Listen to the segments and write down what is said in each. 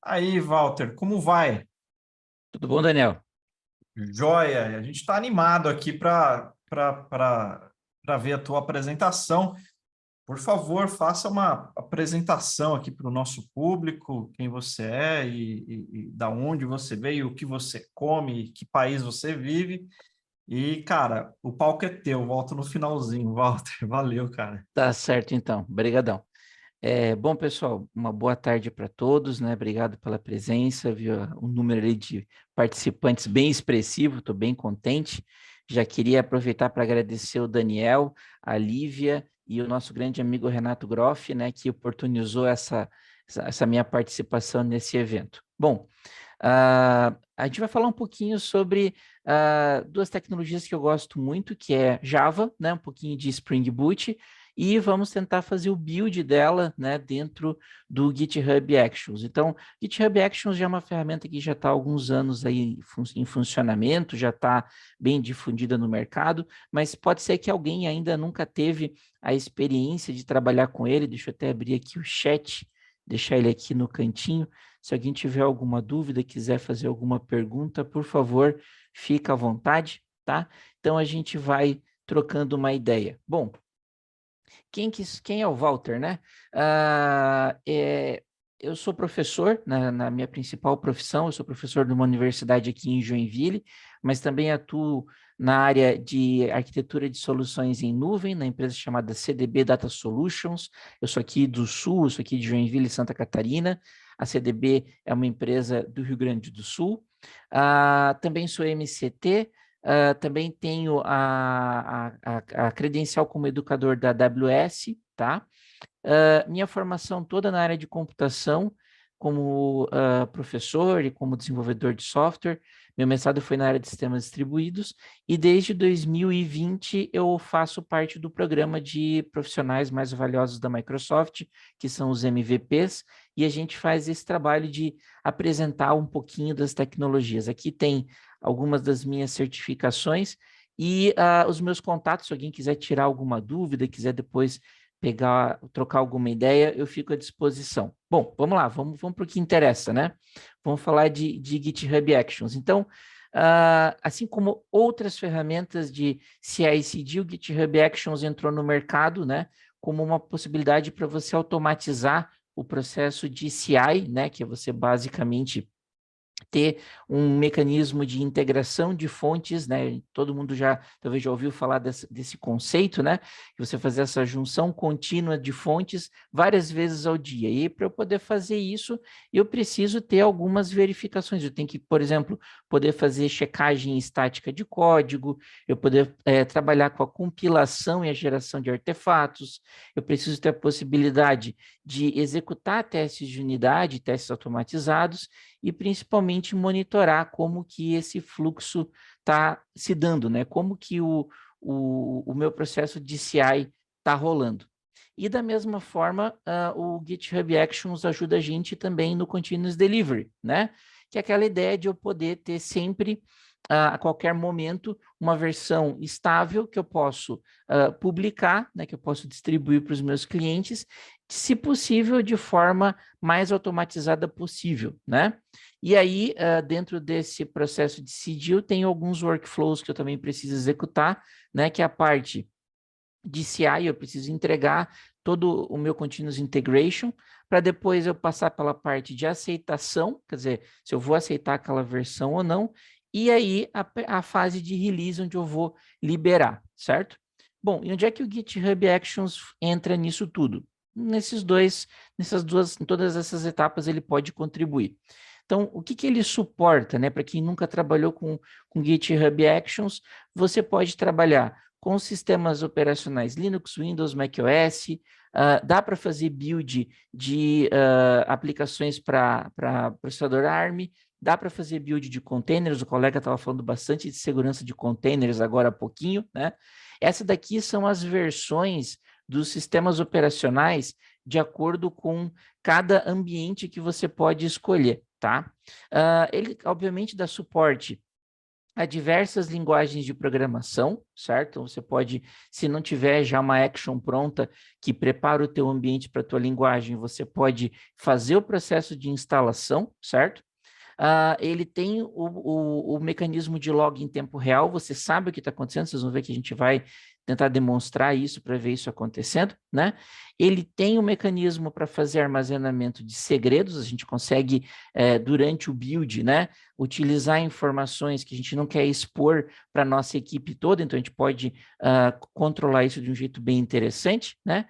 Aí, Walter, como vai? Tudo bom, Daniel? Joia, a gente está animado aqui para ver a tua apresentação. Por favor, faça uma apresentação aqui para o nosso público, quem você é e da onde você veio, o que você come, que país você vive. E, cara, o palco é teu, volto no finalzinho, Walter. Valeu, cara. Tá certo, então. Obrigadão. Bom, pessoal, uma boa tarde para todos, né? Obrigado pela presença, viu? Um número ali de participantes bem expressivo, estou bem contente. Já queria aproveitar para agradecer o Daniel, a Lívia e o nosso grande amigo Renato Groff, né? Que oportunizou essa minha participação nesse evento. Bom, a gente vai falar um pouquinho sobre duas tecnologias que eu gosto muito, que é Java, né, um pouquinho de Spring Boot, e vamos tentar fazer o build dela, né, dentro do GitHub Actions. Então, GitHub Actions já é uma ferramenta que já está há alguns anos aí em funcionamento, já está bem difundida no mercado, mas pode ser que alguém ainda nunca teve a experiência de trabalhar com ele. Deixa eu até abrir aqui o chat, deixar ele aqui no cantinho. Se alguém tiver alguma dúvida, quiser fazer alguma pergunta, por favor, fica à vontade, tá? Então a gente vai trocando uma ideia. Bom, quem é o Walter, né? Eu sou professor na minha principal profissão, eu sou professor de uma universidade aqui em Joinville, mas também atuo na área de arquitetura de soluções em nuvem, na empresa chamada CDB Data Solutions. Eu sou aqui do Sul, eu sou aqui de Joinville, Santa Catarina. A CDB é uma empresa do Rio Grande do Sul. Também sou MCT, também tenho a credencial como educador da AWS, tá? Minha formação toda na área de computação, como professor e como desenvolvedor de software. Meu mestrado foi na área de sistemas distribuídos e desde 2020 eu faço parte do programa de profissionais mais valiosos da Microsoft, que são os MVPs, e a gente faz esse trabalho de apresentar um pouquinho das tecnologias. Aqui tem algumas das minhas certificações e os meus contatos, se alguém quiser tirar alguma dúvida, quiser depois trocar alguma ideia, eu fico à disposição. Bom, vamos lá, vamos para o que interessa, né? Vamos falar de GitHub Actions. Então, assim como outras ferramentas de CI/CD, o GitHub Actions entrou no mercado, né? Como uma possibilidade para você automatizar o processo de CI, né? Que é você basicamente ter um mecanismo de integração de fontes, né? Todo mundo talvez já ouviu falar desse conceito, né? Que você fazer essa junção contínua de fontes várias vezes ao dia. E para eu poder fazer isso, eu preciso ter algumas verificações. Eu tenho que, por exemplo, poder fazer checagem estática de código, eu poder trabalhar com a compilação e a geração de artefatos, eu preciso ter a possibilidade de executar testes de unidade, testes automatizados, e principalmente monitorar como que esse fluxo está se dando, né? Como que o meu processo de CI está rolando. E da mesma forma, o GitHub Actions ajuda a gente também no Continuous Delivery, né? Que é aquela ideia de eu poder ter sempre, a qualquer momento, uma versão estável que eu posso publicar, né? Que eu posso distribuir para os meus clientes, se possível, de forma mais automatizada possível, né? E aí, dentro desse processo de CDIL, eu tenho alguns workflows que eu também preciso executar, né? Que é a parte de CI, eu preciso entregar todo o meu continuous integration, para depois eu passar pela parte de aceitação, quer dizer, se eu vou aceitar aquela versão ou não, e aí a fase de release, onde eu vou liberar, certo? Bom, e onde é que o GitHub Actions entra nisso tudo? Em todas essas etapas ele pode contribuir. Então, o que ele suporta, né? Para quem nunca trabalhou com GitHub Actions, você pode trabalhar com sistemas operacionais Linux, Windows, macOS, dá para fazer build de aplicações para processador ARM, dá para fazer build de containers, o colega estava falando bastante de segurança de containers agora há pouquinho, né? Essa daqui são as versões dos sistemas operacionais de acordo com cada ambiente que você pode escolher, tá? Ele, obviamente, dá suporte Há diversas linguagens de programação, certo? Então, você pode, se não tiver já uma action pronta que prepara o teu ambiente para a tua linguagem, você pode fazer o processo de instalação, certo? Ele tem o mecanismo de log em tempo real, você sabe o que está acontecendo, vocês vão ver que a gente vai tentar demonstrar isso para ver isso acontecendo, né? Ele tem um mecanismo para fazer armazenamento de segredos, a gente consegue, durante o build, né, utilizar informações que a gente não quer expor para a nossa equipe toda, então a gente pode controlar isso de um jeito bem interessante, né?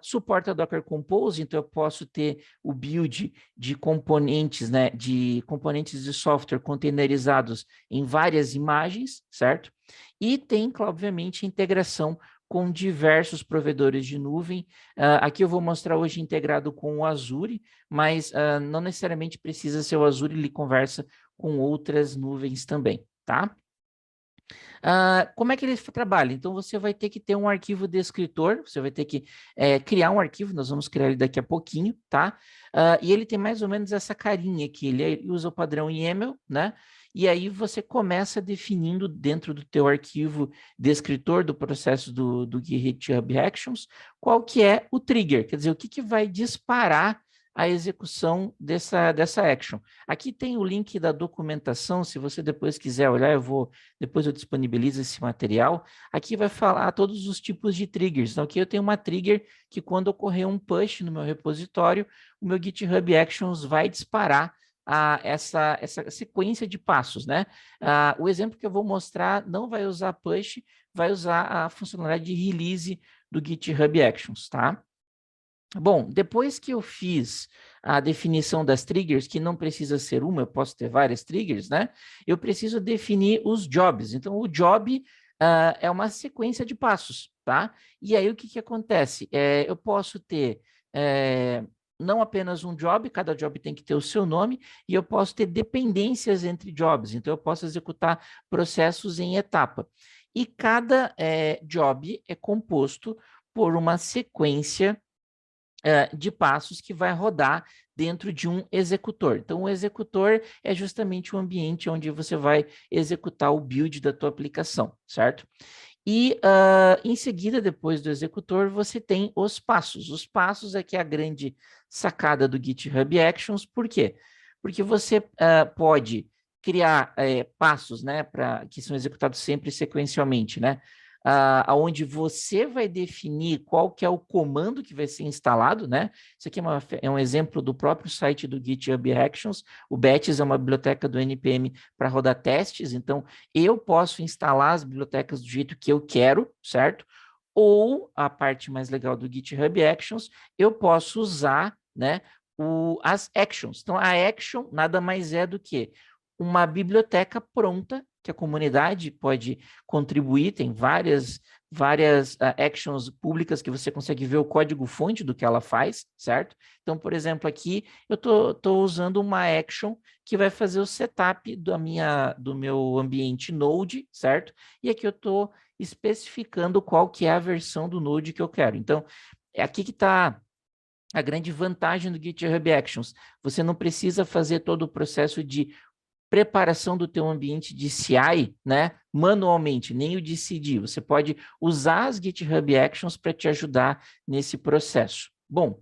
Suporta Docker Compose, então eu posso ter o build de componentes, né, de componentes de software containerizados em várias imagens, certo? E tem, obviamente, integração com diversos provedores de nuvem. Aqui eu vou mostrar hoje integrado com o Azure, mas não necessariamente precisa ser o Azure, ele conversa com outras nuvens também, tá? Como é que ele trabalha? Então, você vai ter que ter um arquivo descritor, você vai ter que criar um arquivo, nós vamos criar ele daqui a pouquinho, tá? E ele tem mais ou menos essa carinha aqui, ele usa o padrão YAML, né? E aí você começa definindo dentro do teu arquivo descritor do processo do GitHub Actions, qual que é o trigger, quer dizer, o que, que vai disparar a execução dessa action. Aqui tem o link da documentação, se você depois quiser olhar, depois eu disponibilizo esse material. Aqui vai falar todos os tipos de triggers. Então, aqui eu tenho uma trigger que quando ocorrer um push no meu repositório, o meu GitHub Actions vai disparar essa sequência de passos, né? O exemplo que eu vou mostrar não vai usar push, vai usar a funcionalidade de release do GitHub Actions, tá? Bom, depois que eu fiz a definição das triggers, que não precisa ser uma, eu posso ter várias triggers, né? Eu preciso definir os jobs. Então, o job é uma sequência de passos, tá? E aí, o que que acontece? Eu posso ter não apenas um job, cada job tem que ter o seu nome, e eu posso ter dependências entre jobs. Então, eu posso executar processos em etapa. E cada job é composto por uma sequência de passos que vai rodar dentro de um executor. Então, o executor é justamente o ambiente onde você vai executar o build da tua aplicação, certo? E, em seguida, depois do executor, você tem os passos. Os passos é que é a grande sacada do GitHub Actions. Por quê? Porque você pode criar passos, né, que são executados sempre sequencialmente, né? Onde você vai definir qual que é o comando que vai ser instalado, né? Isso aqui é um exemplo do próprio site do GitHub Actions. O Batch é uma biblioteca do NPM para rodar testes, então eu posso instalar as bibliotecas do jeito que eu quero, certo? Ou, a parte mais legal do GitHub Actions, eu posso usar, né, as actions. Então, a action nada mais é do que uma biblioteca pronta que a comunidade pode contribuir, tem várias actions públicas que você consegue ver o código-fonte do que ela faz, certo? Então, por exemplo, aqui eu tô usando uma action que vai fazer o setup do meu ambiente Node, certo? E aqui eu estou especificando qual que é a versão do Node que eu quero. Então, é aqui que está a grande vantagem do GitHub Actions. Você não precisa fazer todo o processo de preparação do teu ambiente de CI, né, manualmente, nem o de CD. Você pode usar as GitHub Actions para te ajudar nesse processo. Bom,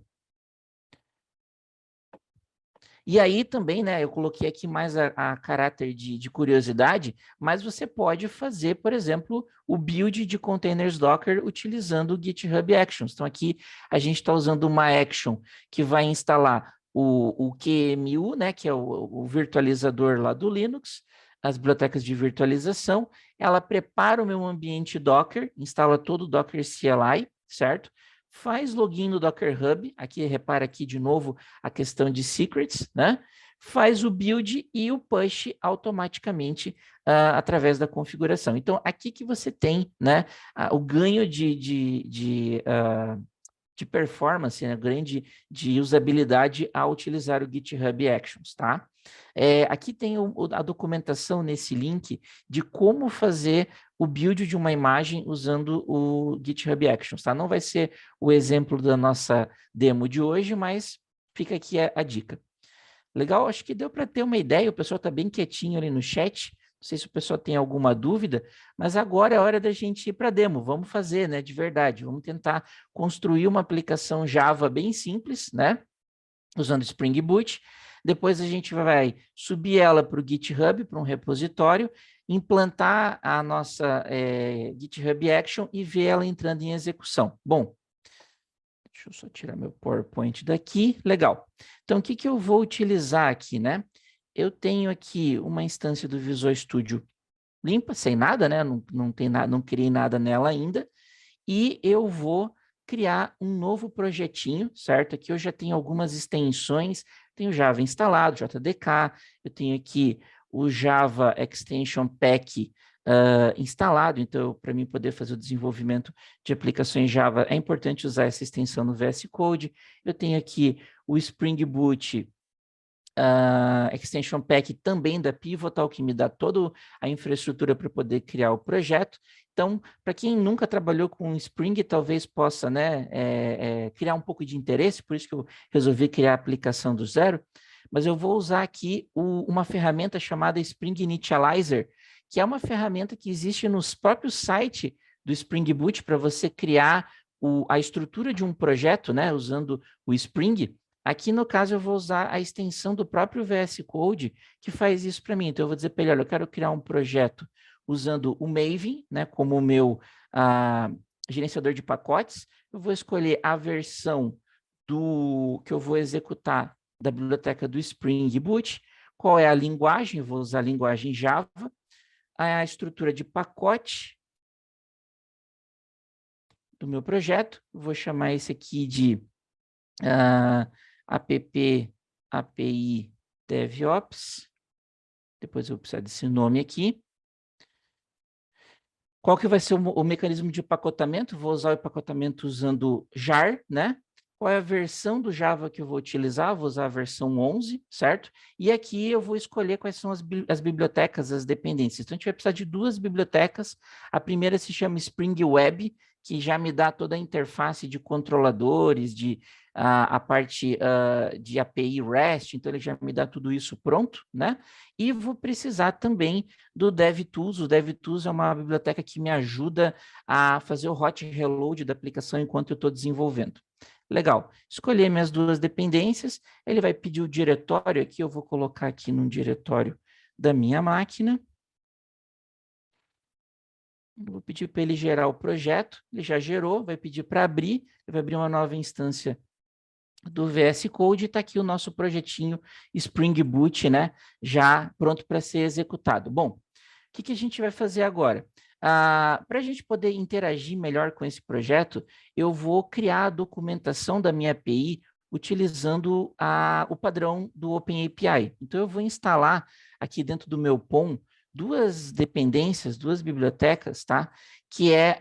e aí também, né, eu coloquei aqui mais a caráter de curiosidade, mas você pode fazer, por exemplo, o build de containers Docker utilizando o GitHub Actions. Então aqui a gente está usando uma action que vai instalar o QEMU, né, que é o virtualizador lá do Linux, as bibliotecas de virtualização. Ela prepara o meu ambiente Docker, instala todo o Docker CLI, certo? Faz login no Docker Hub, aqui repara aqui de novo a questão de secrets, né? Faz o build e o push automaticamente através da configuração. Então, aqui que você tem, né, o ganho de performance, né, grande de usabilidade ao utilizar o GitHub Actions, tá? Aqui tem a documentação nesse link de como fazer o build de uma imagem usando o GitHub Actions, tá? Não vai ser o exemplo da nossa demo de hoje, mas fica aqui a dica. Legal? Acho que deu para ter uma ideia, o pessoal está bem quietinho ali no chat, Não sei se o pessoal tem alguma dúvida, mas agora é hora da gente ir para a demo. Vamos fazer, né, de verdade. Vamos tentar construir uma aplicação Java bem simples, né, usando Spring Boot. Depois a gente vai subir ela para o GitHub, para um repositório, implantar a nossa GitHub Action e ver ela entrando em execução. Bom, deixa eu só tirar meu PowerPoint daqui. Legal. Então, o que eu vou utilizar aqui, né? Eu tenho aqui uma instância do Visual Studio limpa, sem nada, né? Não tem nada, não criei nada nela ainda. E eu vou criar um novo projetinho, certo? Aqui eu já tenho algumas extensões, tenho Java instalado, JDK, eu tenho aqui o Java Extension Pack instalado, então para mim poder fazer o desenvolvimento de aplicações Java é importante usar essa extensão no VS Code. Eu tenho aqui o Spring Boot Extension Pack também da Pivotal, que me dá toda a infraestrutura para poder criar o projeto. Então, para quem nunca trabalhou com Spring, talvez possa, né, criar um pouco de interesse, por isso que eu resolvi criar a aplicação do zero, mas eu vou usar aqui uma ferramenta chamada Spring Initializer, que é uma ferramenta que existe nos próprios sites do Spring Boot para você criar a estrutura de um projeto, né, usando o Spring. Aqui, no caso, eu vou usar a extensão do próprio VS Code que faz isso para mim. Então, eu vou dizer para ele, olha, eu quero criar um projeto usando o Maven, né, como o meu gerenciador de pacotes. Eu vou escolher a versão que eu vou executar da biblioteca do Spring Boot. Qual é a linguagem? Eu vou usar a linguagem Java. A estrutura de pacote do meu projeto. Eu vou chamar esse aqui de app API DevOps. Depois eu vou precisar desse nome aqui. Qual que vai ser o mecanismo de empacotamento? Vou usar o empacotamento usando jar, né? Qual é a versão do Java que eu vou utilizar? Vou usar a versão 11, certo? E aqui eu vou escolher quais são as bibliotecas, as dependências. Então, a gente vai precisar de duas bibliotecas. A primeira se chama Spring Web, que já me dá toda a interface de controladores, a parte de API REST, então ele já me dá tudo isso pronto, né? E vou precisar também do DevTools. O DevTools é uma biblioteca que me ajuda a fazer o hot reload da aplicação enquanto eu estou desenvolvendo. Legal. Escolhi minhas duas dependências. Ele vai pedir o diretório aqui. Eu vou colocar aqui num diretório da minha máquina. Eu vou pedir para ele gerar o projeto. Ele já gerou. Vai pedir para abrir. Ele vai abrir uma nova instância do VS Code. Está aqui o nosso projetinho Spring Boot, né? Já pronto para ser executado. Bom, o que a gente vai fazer agora? Para a gente poder interagir melhor com esse projeto, eu vou criar a documentação da minha API utilizando o padrão do OpenAPI. Então, eu vou instalar aqui dentro do meu POM duas dependências, duas bibliotecas, tá? Que é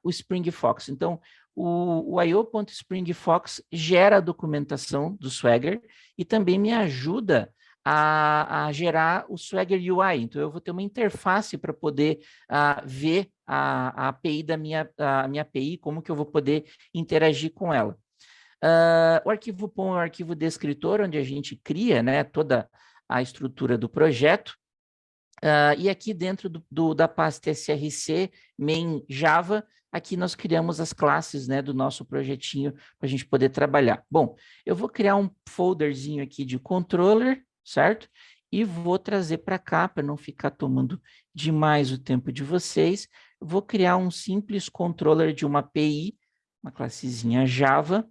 o Spring Fox. Então, o io.springfox gera a documentação do Swagger e também me ajuda a gerar o Swagger UI. Então, eu vou ter uma interface para poder ver a API da minha API, como que eu vou poder interagir com ela. O arquivo POM é um arquivo descritor, onde a gente cria, né, toda a estrutura do projeto. E aqui dentro da pasta src main Java, aqui nós criamos as classes, né, do nosso projetinho para a gente poder trabalhar. Bom, eu vou criar um folderzinho aqui de controller, certo? E vou trazer para cá, para não ficar tomando demais o tempo de vocês. Vou criar um simples controller de uma API, uma classezinha Java,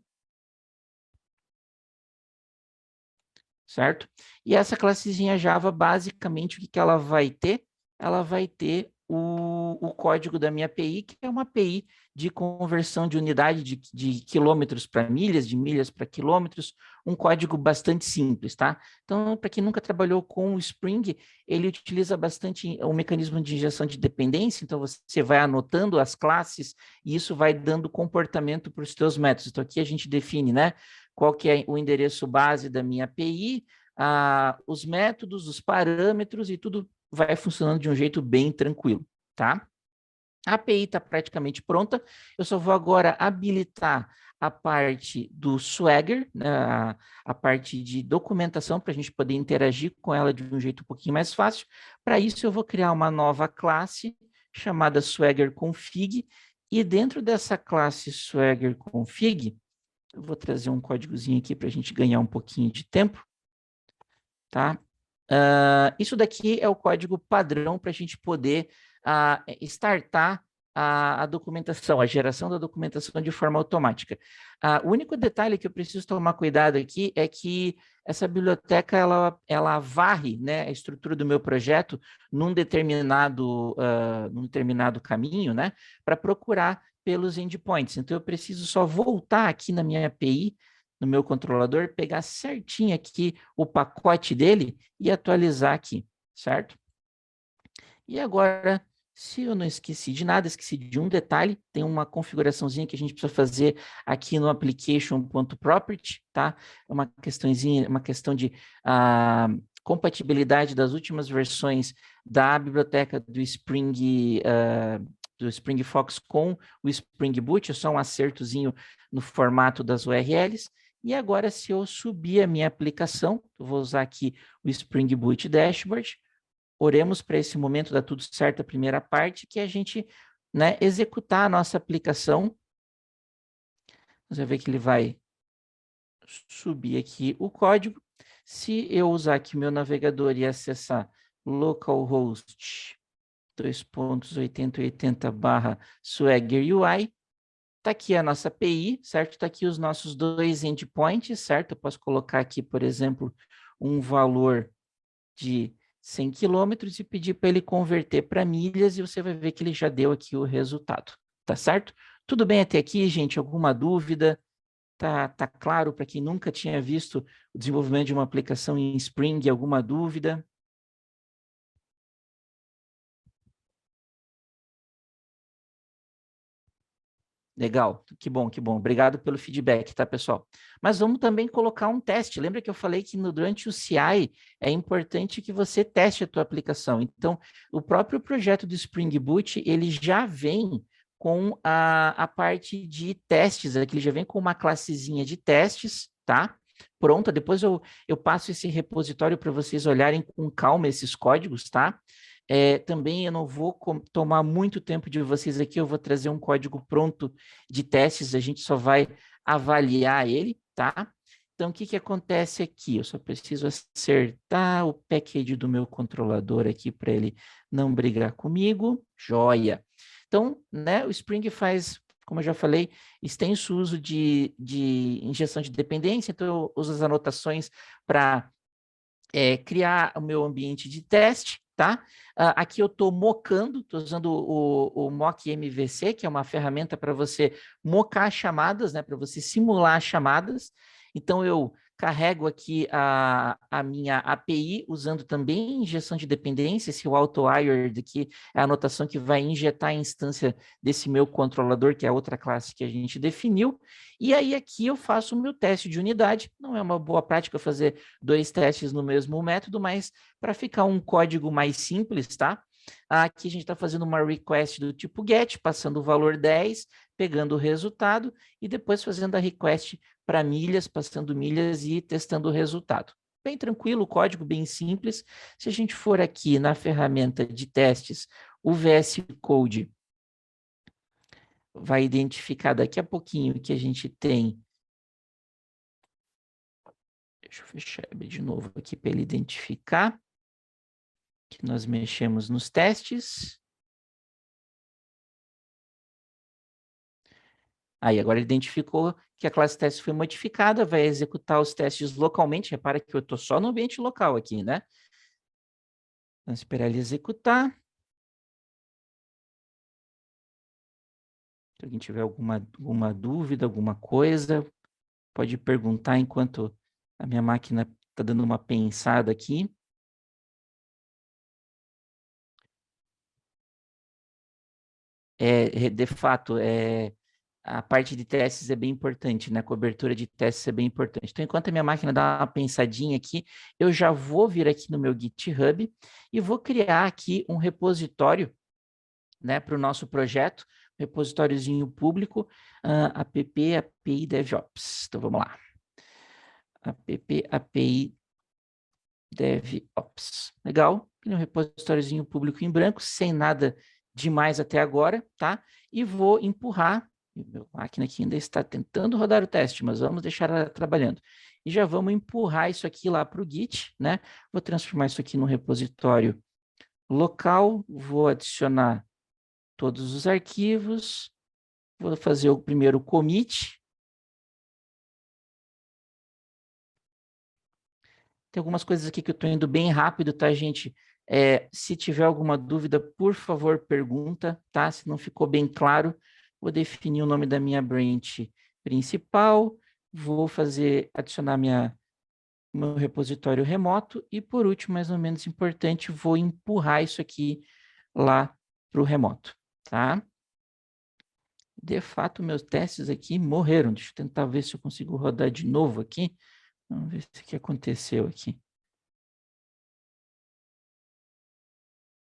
certo? E essa classezinha Java, basicamente, o que ela vai ter? Ela vai ter o código da minha API, que é uma API de conversão de unidade de quilômetros para milhas, de milhas para quilômetros, um código bastante simples, tá? Então, para quem nunca trabalhou com o Spring, ele utiliza bastante o mecanismo de injeção de dependência, então você vai anotando as classes e isso vai dando comportamento para os seus métodos. Então, aqui a gente define, né, qual que é o endereço base da minha API, os métodos, os parâmetros e tudo vai funcionando de um jeito bem tranquilo, tá? A API está praticamente pronta, eu só vou agora habilitar a parte do Swagger, né, a parte de documentação, para a gente poder interagir com ela de um jeito um pouquinho mais fácil. Para isso, eu vou criar uma nova classe chamada Swagger Config, e dentro dessa classe Swagger Config, eu vou trazer um códigozinho aqui para a gente ganhar um pouquinho de tempo, tá? Isso daqui é o código padrão para a gente poder startar a documentação, a geração da documentação de forma automática. O único detalhe que eu preciso tomar cuidado aqui é que essa biblioteca, ela varre, né, a estrutura do meu projeto num determinado caminho, né, para procurar pelos endpoints. Então, eu preciso só voltar aqui na minha API, no meu controlador, pegar certinho aqui o pacote dele e atualizar aqui, certo? E agora, se eu não esqueci de nada, esqueci de um detalhe, tem uma configuraçãozinha que a gente precisa fazer aqui no application.property, tá? Uma questão de compatibilidade das últimas versões da biblioteca do Spring Fox com o Spring Boot, é só um acertozinho no formato das URLs. E agora, se eu subir a minha aplicação, eu vou usar aqui o Spring Boot Dashboard, oremos para esse momento dar tudo certo a primeira parte, que é a gente, né, executar a nossa aplicação. Você vai ver que ele vai subir aqui o código. Se eu usar aqui o meu navegador e acessar localhost 2.8080/Swagger UI, está aqui a nossa API, certo? Está aqui os nossos 2 endpoints, certo? Eu posso colocar aqui, por exemplo, um valor de 100 quilômetros e pedir para ele converter para milhas e você vai ver que ele já deu aqui o resultado, tá certo? Tudo bem até aqui, gente? Alguma dúvida? Tá claro para quem nunca tinha visto o desenvolvimento de uma aplicação em Spring? Alguma dúvida? Legal, que bom, que bom. Obrigado pelo feedback, tá, pessoal? Mas vamos também colocar um teste. Lembra que eu falei que durante o CI é importante que você teste a tua aplicação. Então, o próprio projeto do Spring Boot, ele já vem com a parte de testes, aqui ele já vem com uma classezinha de testes, tá? Pronta, depois eu passo esse repositório para vocês olharem com calma esses códigos, tá? Também eu não vou tomar muito tempo de vocês aqui, eu vou trazer um código pronto de testes, a gente só vai avaliar ele, tá? Então, o que acontece aqui? Eu só preciso acertar o package do meu controlador aqui para ele não brigar comigo. Joia! Então, né, o Spring faz, como eu já falei, extenso uso de injeção de dependência, então eu uso as anotações para criar o meu ambiente de teste, tá? Aqui eu estou mocando, estou usando o mock MVC, que é uma ferramenta para você mocar chamadas, né? Para você simular chamadas. Então, eu carrego aqui a minha API, usando também injeção de dependência, esse auto-hired aqui é a anotação que vai injetar a instância desse meu controlador, que é a outra classe que a gente definiu. E aí aqui eu faço o meu teste de unidade. Não é uma boa prática fazer 2 testes no mesmo método, mas para ficar um código mais simples, tá? Aqui a gente está fazendo uma request do tipo get, passando o valor 10, pegando o resultado e depois fazendo a request para milhas, passando milhas e testando o resultado. Bem tranquilo, o código bem simples. Se a gente for aqui na ferramenta de testes, o VS Code vai identificar daqui a pouquinho que a gente tem. Deixa eu fechar de novo aqui para ele identificar que nós mexemos nos testes. Aí, agora ele identificou que a classe teste foi modificada, vai executar os testes localmente. Repara que eu estou só no ambiente local aqui, né? Vamos esperar ele executar. Se alguém tiver alguma dúvida, alguma coisa, pode perguntar enquanto a minha máquina está dando uma pensada aqui. De fato, a parte de testes é bem importante, né? A cobertura de testes é bem importante. Então, enquanto a minha máquina dá uma pensadinha aqui, eu já vou vir aqui no meu GitHub e vou criar aqui um repositório, né, para o nosso projeto, repositóriozinho público, app API DevOps. Então, vamos lá. App API DevOps. Legal. Tem um repositóriozinho público em branco, sem nada demais até agora, tá? E vou empurrar. Meu máquina aqui ainda está tentando rodar o teste, mas vamos deixar ela trabalhando. E já vamos empurrar isso aqui lá para o Git, né? Vou transformar isso aqui no repositório local, vou adicionar todos os arquivos, vou fazer o primeiro commit. Tem algumas coisas aqui que eu estou indo bem rápido, tá, gente? Se tiver alguma dúvida, por favor, pergunta, tá? Se não ficou bem claro, vou definir o nome da minha branch principal, vou adicionar meu repositório remoto e, por último, mais ou menos importante, vou empurrar isso aqui lá para o remoto, tá? De fato, meus testes aqui morreram. Deixa eu tentar ver se eu consigo rodar de novo aqui. Vamos ver o que aconteceu aqui.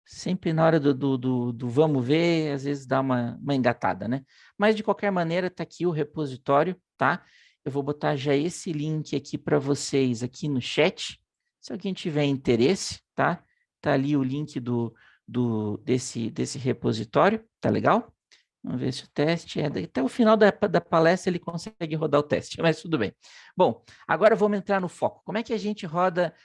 Sempre na hora do vamos ver, às vezes dá uma engatada, né? Mas, de qualquer maneira, está aqui o repositório, tá? Eu vou botar já esse link aqui para vocês aqui no chat. Se alguém tiver interesse, tá? Tá ali o link desse repositório, tá legal? Vamos ver se o teste é... Até o final da palestra ele consegue rodar o teste, mas tudo bem. Bom, agora vamos entrar no foco. Como é que a gente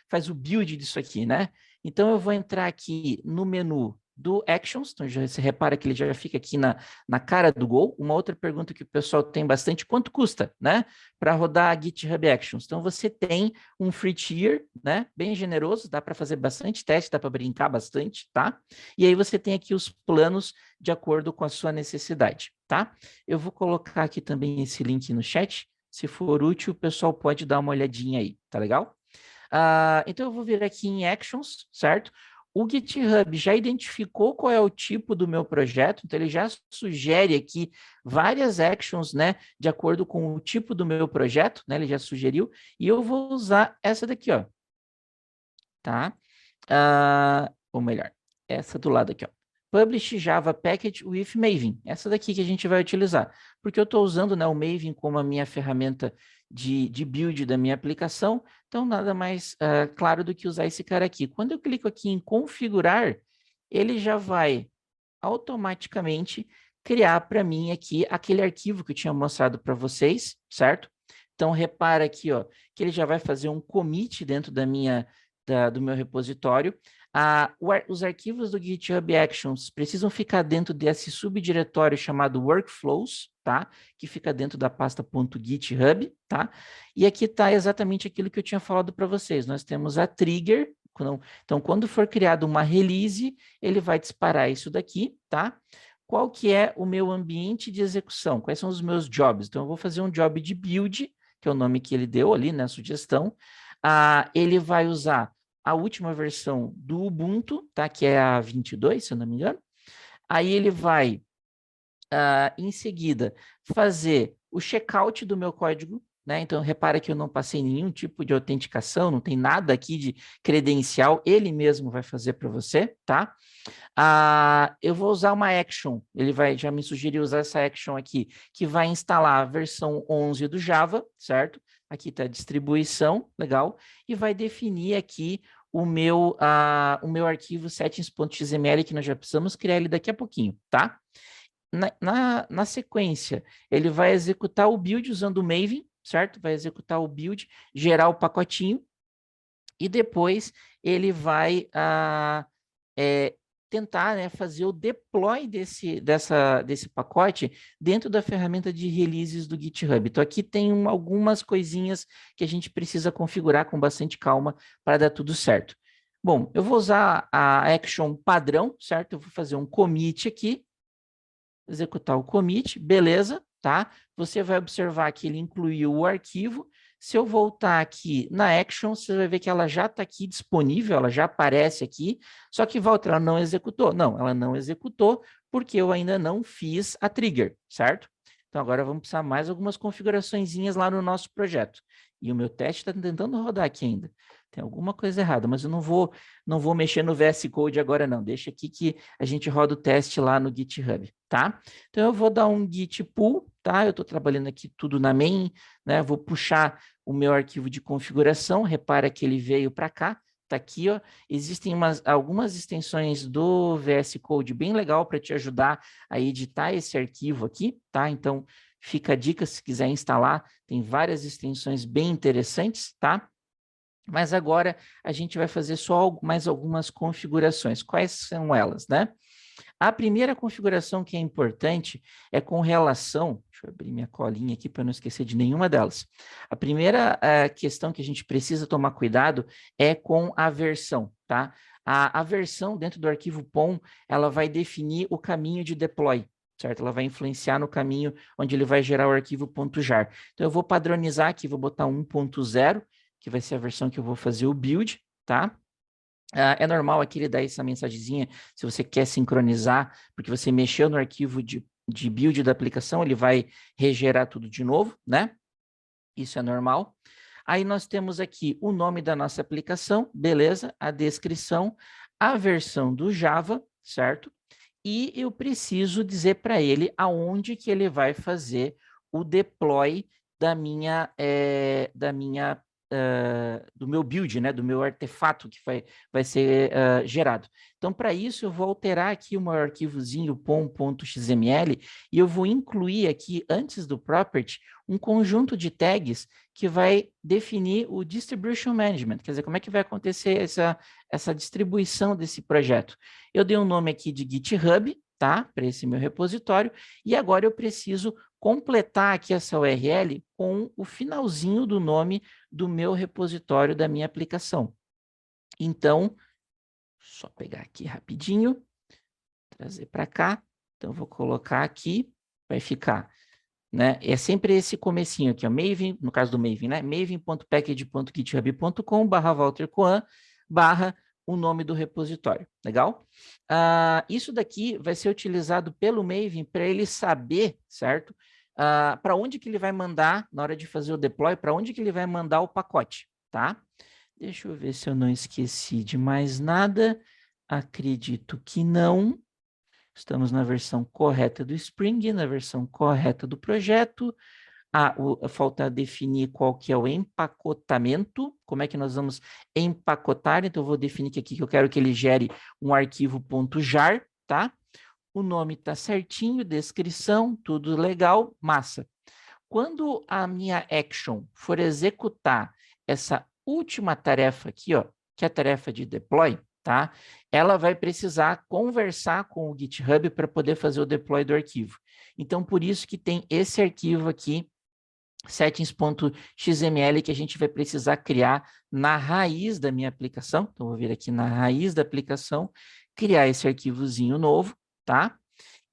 faz o build disso aqui, né? Então, eu vou entrar aqui no menu do Actions. Então, você repara que ele já fica aqui na cara do gol. Uma outra pergunta que o pessoal tem bastante, quanto custa, né? Para rodar a GitHub Actions. Então, você tem um free tier, né? Bem generoso, dá para fazer bastante teste, dá para brincar bastante, tá? E aí você tem aqui os planos de acordo com a sua necessidade, tá? Eu vou colocar aqui também esse link no chat. Se for útil, o pessoal pode dar uma olhadinha aí, tá legal? Então, eu vou vir aqui em Actions, certo? O GitHub já identificou qual é o tipo do meu projeto, então ele já sugere aqui várias actions, né, de acordo com o tipo do meu projeto, né, ele já sugeriu, e eu vou usar essa daqui, ó, tá? Ou melhor, essa do lado aqui, ó. Publish Java Package with Maven. Essa daqui que a gente vai utilizar. Porque eu estou usando, né, o Maven como a minha ferramenta de build da minha aplicação. Então, nada mais claro do que usar esse cara aqui. Quando eu clico aqui em configurar, ele já vai automaticamente criar para mim aqui aquele arquivo que eu tinha mostrado para vocês, certo? Então, repara aqui, ó, que ele já vai fazer um commit dentro do meu repositório. Os arquivos do GitHub Actions precisam ficar dentro desse subdiretório chamado Workflows, tá? Que fica dentro da pasta .github, tá? E aqui está exatamente aquilo que eu tinha falado para vocês. Nós temos a trigger. Então, quando for criada uma release, ele vai disparar isso daqui, tá? Qual que é o meu ambiente de execução? Quais são os meus jobs? Então, eu vou fazer um job de build, que é o nome que ele deu ali na sugestão. Ele vai usar a última versão do Ubuntu, tá? Que é a 22, se eu não me engano. Aí ele vai, em seguida, fazer o checkout do meu código, né? Então, repara que eu não passei nenhum tipo de autenticação, não tem nada aqui de credencial, ele mesmo vai fazer para você, tá? Eu vou usar uma action, ele já me sugeriu usar essa action aqui, que vai instalar a versão 11 do Java, certo? Aqui está a distribuição, legal, e vai definir aqui o meu arquivo settings.xml, que nós já precisamos criar ele daqui a pouquinho, tá? Na sequência, ele vai executar o build usando o Maven, certo? Vai executar o build, gerar o pacotinho, e depois ele vai tentar, né, fazer o deploy desse pacote dentro da ferramenta de releases do GitHub. Então, aqui tem algumas coisinhas que a gente precisa configurar com bastante calma para dar tudo certo. Bom, eu vou usar a action padrão, certo? Eu vou fazer um commit aqui, executar o commit, beleza, tá? Você vai observar que ele incluiu o arquivo. Se eu voltar aqui na action, você vai ver que ela já está aqui disponível, ela já aparece aqui, só que, Walter, ela não executou. Não, ela não executou porque eu ainda não fiz a trigger, certo? Então, agora vamos precisar mais algumas configuraçõezinhas lá no nosso projeto. E o meu teste está tentando rodar aqui ainda. Tem alguma coisa errada, mas eu não vou mexer no VS Code agora não. Deixa aqui que a gente roda o teste lá no GitHub, tá? Então eu vou dar um git pull, tá? Eu estou trabalhando aqui tudo na main, né? Vou puxar o meu arquivo de configuração. Repara que ele veio para cá. Tá aqui, ó. Existem algumas extensões do VS Code bem legal para te ajudar a editar esse arquivo aqui, tá? Então fica a dica se quiser instalar. Tem várias extensões bem interessantes, tá? Mas agora a gente vai fazer só mais algumas configurações. Quais são elas, né? A primeira configuração que é importante é com relação... Deixa eu abrir minha colinha aqui para não esquecer de nenhuma delas. A primeira questão que a gente precisa tomar cuidado é com a versão, tá? A versão dentro do arquivo POM, ela vai definir o caminho de deploy, certo? Ela vai influenciar no caminho onde ele vai gerar o arquivo .jar. Então, eu vou padronizar aqui, vou botar 1.0, que vai ser a versão que eu vou fazer o build, tá? É normal aqui ele dar essa mensagenzinha, se você quer sincronizar, porque você mexeu no arquivo de build da aplicação, ele vai regerar tudo de novo, né? Isso é normal. Aí nós temos aqui o nome da nossa aplicação, beleza? A descrição, a versão do Java, certo? E eu preciso dizer para ele aonde que ele vai fazer o deploy do meu build, né, do meu artefato que vai ser gerado. Então, para isso, eu vou alterar aqui o meu arquivozinho pom.xml e eu vou incluir aqui, antes do property, um conjunto de tags que vai definir o distribution management, quer dizer, como é que vai acontecer essa distribuição desse projeto. Eu dei um nome aqui de GitHub, tá, para esse meu repositório, e agora eu preciso completar aqui essa URL com o finalzinho do nome do meu repositório da minha aplicação. Então, só pegar aqui rapidinho, trazer para cá. Então, vou colocar aqui, vai ficar, né? É sempre esse comecinho aqui, ó, Maven, no caso do Maven, né? maven.package.github.com/waltercoan/ o nome do repositório, legal? Isso daqui vai ser utilizado pelo Maven para ele saber, certo? Para onde que ele vai mandar, na hora de fazer o deploy, para onde que ele vai mandar o pacote, tá? Deixa eu ver se eu não esqueci de mais nada. Acredito que não. Estamos na versão correta do Spring, na versão correta do projeto. Falta definir qual que é o empacotamento, como é que nós vamos empacotar, então eu vou definir que aqui que eu quero que ele gere um arquivo .jar, tá? O nome está certinho, descrição, tudo legal, massa. Quando a minha action for executar essa última tarefa aqui, ó, que é a tarefa de deploy, tá? Ela vai precisar conversar com o GitHub para poder fazer o deploy do arquivo. Então, por isso que tem esse arquivo aqui, settings.xml, que a gente vai precisar criar na raiz da minha aplicação. Então, vou vir aqui na raiz da aplicação, criar esse arquivozinho novo, tá?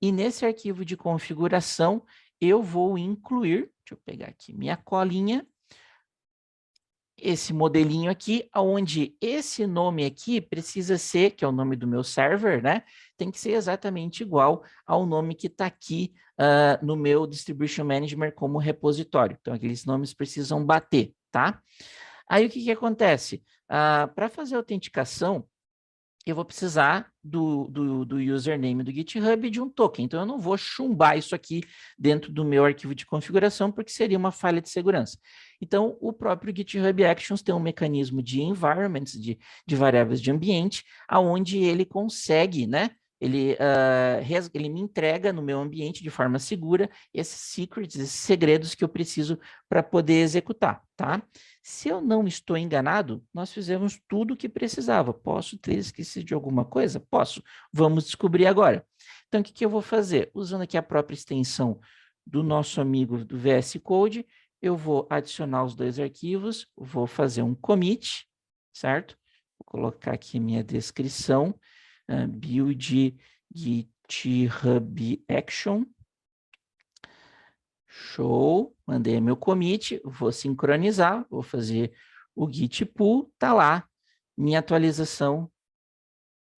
E nesse arquivo de configuração, eu vou incluir, deixa eu pegar aqui minha colinha, esse modelinho aqui, onde esse nome aqui precisa ser, que é o nome do meu server, né? Tem que ser exatamente igual ao nome que está aqui no meu Distribution Manager como repositório. Então, aqueles nomes precisam bater, tá? Aí, o que acontece? Para fazer a autenticação, eu vou precisar do username do GitHub e de um token. Então, eu não vou chumbar isso aqui dentro do meu arquivo de configuração, porque seria uma falha de segurança. Então, o próprio GitHub Actions tem um mecanismo de environments, de variáveis de ambiente, aonde ele consegue, né? Ele me entrega no meu ambiente de forma segura esses secrets, esses segredos que eu preciso para poder executar, tá? Se eu não estou enganado, nós fizemos tudo o que precisava. Posso ter esquecido de alguma coisa? Posso. Vamos descobrir agora. Então, o que eu vou fazer? Usando aqui a própria extensão do nosso amigo do VS Code, eu vou adicionar os dois arquivos, vou fazer um commit, certo? Vou colocar aqui minha descrição, build GitHub Action. Show, mandei meu commit, vou sincronizar, vou fazer o git pull, tá lá, minha atualização,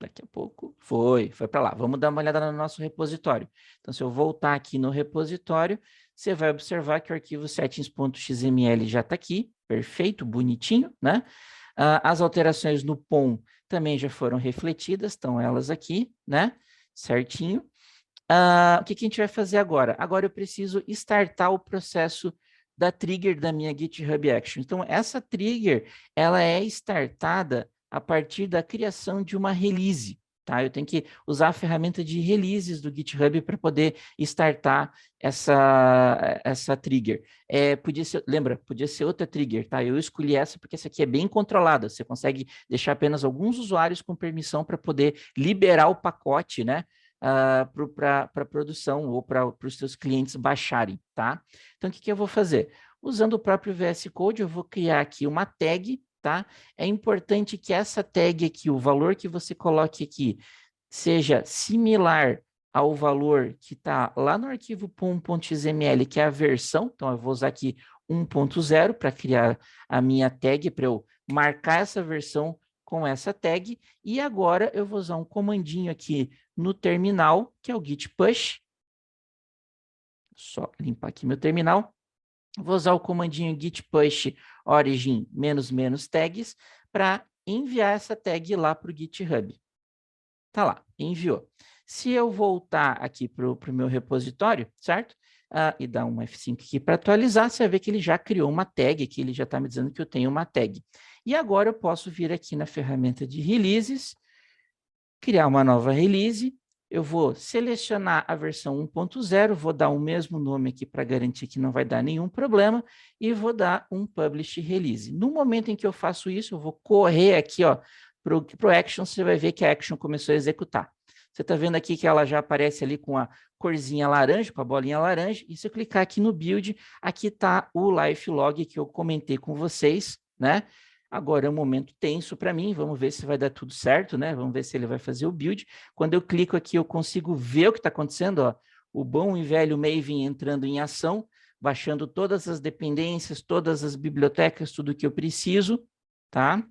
daqui a pouco, foi para lá. Vamos dar uma olhada no nosso repositório. Então, se eu voltar aqui no repositório, você vai observar que o arquivo settings.xml já está aqui, perfeito, bonitinho, né? As alterações no POM também já foram refletidas, estão elas aqui, né? Certinho. O que a gente vai fazer agora? Agora eu preciso startar o processo da trigger da minha GitHub Action. Então, essa trigger, ela é startada a partir da criação de uma release, tá? Eu tenho que usar a ferramenta de releases do GitHub para poder startar essa trigger. Podia ser, lembra, podia ser outra trigger, tá? Eu escolhi essa porque essa aqui é bem controlada. Você consegue deixar apenas alguns usuários com permissão para poder liberar o pacote, né? Para produção ou para os seus clientes baixarem, tá? Então, o que eu vou fazer? Usando o próprio VS Code, eu vou criar aqui uma tag, tá? É importante que essa tag aqui, o valor que você coloque aqui, seja similar ao valor que está lá no arquivo pom.xml, que é a versão. Então, eu vou usar aqui 1.0 para criar a minha tag, para eu marcar essa versão com essa tag. E agora eu vou usar um comandinho aqui no terminal, que é o git push. Só limpar aqui meu terminal. Vou usar o comandinho git push origin -- tags para enviar essa tag lá para o GitHub. Tá lá, enviou. Se eu voltar aqui para o meu repositório, certo? E dar um F5 aqui para atualizar, você vai ver que ele já criou uma tag aqui, ele já está me dizendo que eu tenho uma tag. E agora eu posso vir aqui na ferramenta de releases, criar uma nova release. Eu vou selecionar a versão 1.0, vou dar o mesmo nome aqui para garantir que não vai dar nenhum problema, e vou dar um publish release. No momento em que eu faço isso, eu vou correr aqui para o Action, você vai ver que a Action começou a executar. Você está vendo aqui que ela já aparece ali com a corzinha laranja, com a bolinha laranja, e se eu clicar aqui no build, aqui está o life log que eu comentei com vocês, né? Agora é um momento tenso para mim, vamos ver se vai dar tudo certo, né? Vamos ver se ele vai fazer o build. Quando eu clico aqui, eu consigo ver o que está acontecendo, ó. O bom e velho Maven entrando em ação, baixando todas as dependências, todas as bibliotecas, tudo que eu preciso, tá?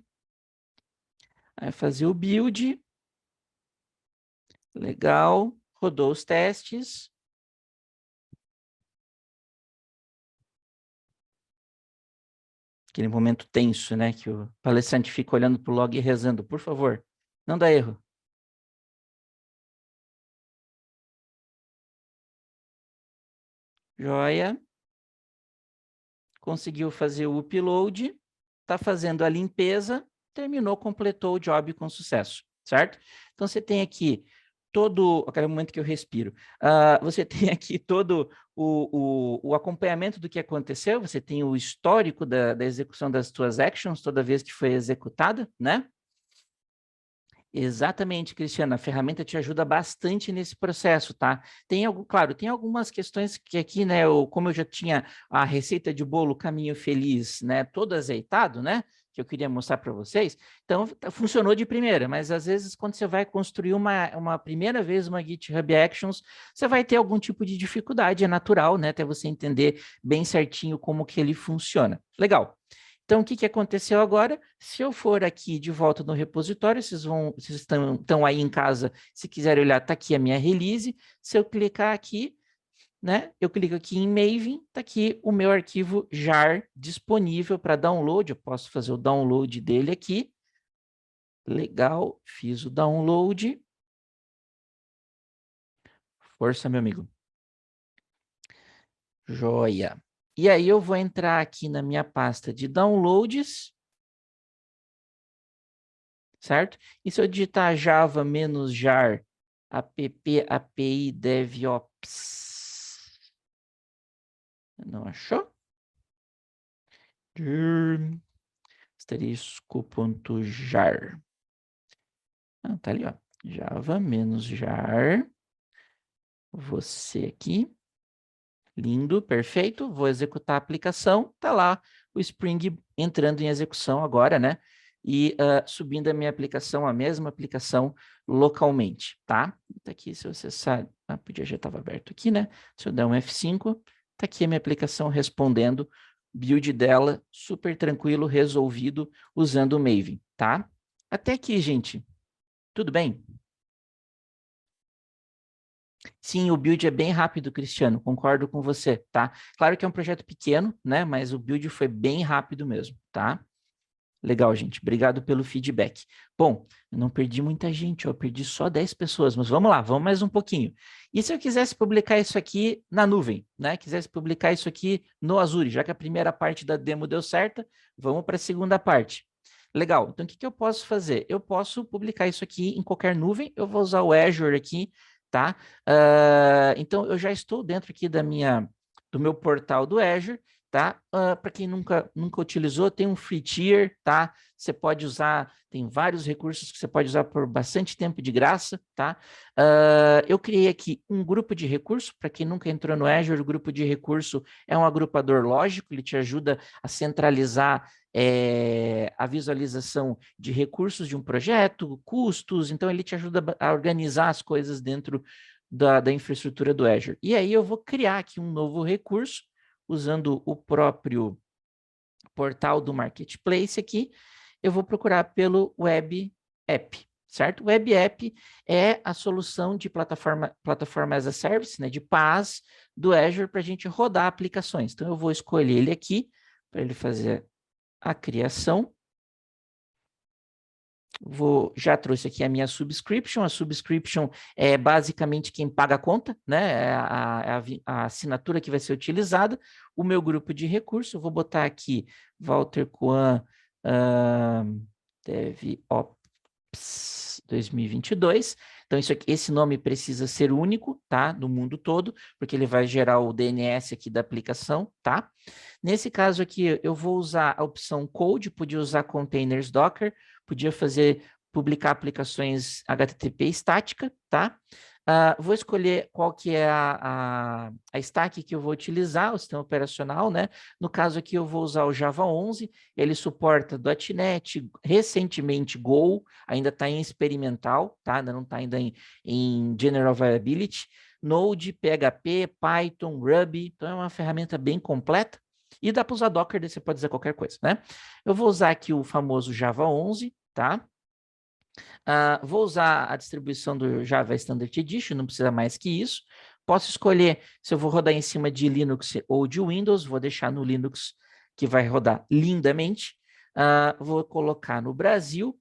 Vai fazer o build. Legal, rodou os testes. Aquele momento tenso, né? Que o palestrante fica olhando para o log e rezando, por favor, não dá erro. Joia. Conseguiu fazer o upload, está fazendo a limpeza, terminou, completou o job com sucesso, certo? Então, você tem aqui todo, aquele momento que eu respiro, você tem aqui todo o acompanhamento do que aconteceu, você tem o histórico da execução das suas actions, toda vez que foi executada, né? Exatamente, Cristiana, a ferramenta te ajuda bastante nesse processo, tá? Claro, tem algumas questões que aqui, né, como eu já tinha a receita de bolo Caminho Feliz, né, todo azeitado, né, que eu queria mostrar para vocês, então funcionou de primeira, mas às vezes quando você vai construir uma primeira vez uma GitHub Actions, você vai ter algum tipo de dificuldade, é natural, né, até você entender bem certinho como que ele funciona. Legal. Então, o que aconteceu agora? Se eu for aqui de volta no repositório, vocês estão aí em casa, se quiserem olhar, está aqui a minha release. Se eu clicar aqui, né? Eu clico aqui em Maven, está aqui o meu arquivo jar disponível para download. Eu posso fazer o download dele aqui. Legal, fiz o download. Força, meu amigo. Joia. E aí eu vou entrar aqui na minha pasta de downloads. Certo? E se eu digitar java -jar app api devops, não achou? Asterisco.jar. Tá ali, ó. Java -jar. Você aqui. Lindo, perfeito. Vou executar a aplicação. Tá lá o Spring entrando em execução agora, né? E subindo a minha aplicação, a mesma aplicação localmente, tá? Tá aqui, se você sabe, podia já estava aberto aqui, né? Se eu der um F5, tá aqui a minha aplicação respondendo, build dela, super tranquilo, resolvido, usando o Maven, tá? Até aqui, gente, tudo bem? Sim, o build é bem rápido, Cristiano, concordo com você, tá? Claro que é um projeto pequeno, né? Mas o build foi bem rápido mesmo, tá? Legal, gente. Obrigado pelo feedback. Bom, eu não perdi muita gente, eu perdi só 10 pessoas, mas vamos lá, vamos mais um pouquinho. E se eu quisesse publicar isso aqui na nuvem, né? Quisesse publicar isso aqui no Azure, já que a primeira parte da demo deu certa, vamos para a segunda parte. Legal, então o que eu posso fazer? Eu posso publicar isso aqui em qualquer nuvem, eu vou usar o Azure aqui, tá? Então eu já estou dentro aqui do meu portal do Azure, tá? Para quem nunca utilizou, tem um free tier, tá? Você pode usar, tem vários recursos que você pode usar por bastante tempo de graça, tá? Eu criei aqui um grupo de recurso, para quem nunca entrou no Azure, o grupo de recurso é um agrupador lógico, ele te ajuda a centralizar a visualização de recursos de um projeto, custos, então ele te ajuda a organizar as coisas dentro da infraestrutura do Azure. E aí eu vou criar aqui um novo recurso, usando o próprio portal do Marketplace aqui, eu vou procurar pelo Web App, certo? Web App é a solução de plataforma as a service, né, de PaaS do Azure para a gente rodar aplicações. Então, eu vou escolher ele aqui para ele fazer a criação. Já trouxe aqui a minha subscription. A subscription é basicamente quem paga a conta, né? É a assinatura que vai ser utilizada. O meu grupo de recursos, eu vou botar aqui Walter Kuan DevOps 2022. Então, esse nome precisa ser único, tá? No mundo todo, porque ele vai gerar o DNS aqui da aplicação, tá? Nesse caso aqui, eu vou usar a opção Code, podia usar Containers Docker, podia publicar aplicações HTTP estática, tá? Vou escolher qual que é a stack que eu vou utilizar, o sistema operacional, né? No caso aqui, eu vou usar o Java 11, ele suporta .NET, recentemente Go, ainda está em experimental, tá? Ainda não está ainda em General Availability, Node, PHP, Python, Ruby, então é uma ferramenta bem completa. E dá para usar Docker, daí você pode usar qualquer coisa, né? Eu vou usar aqui o famoso Java 11, tá? Vou usar a distribuição do Java Standard Edition, não precisa mais que isso. Posso escolher se eu vou rodar em cima de Linux ou de Windows, vou deixar no Linux, que vai rodar lindamente. Vou colocar no Brasil.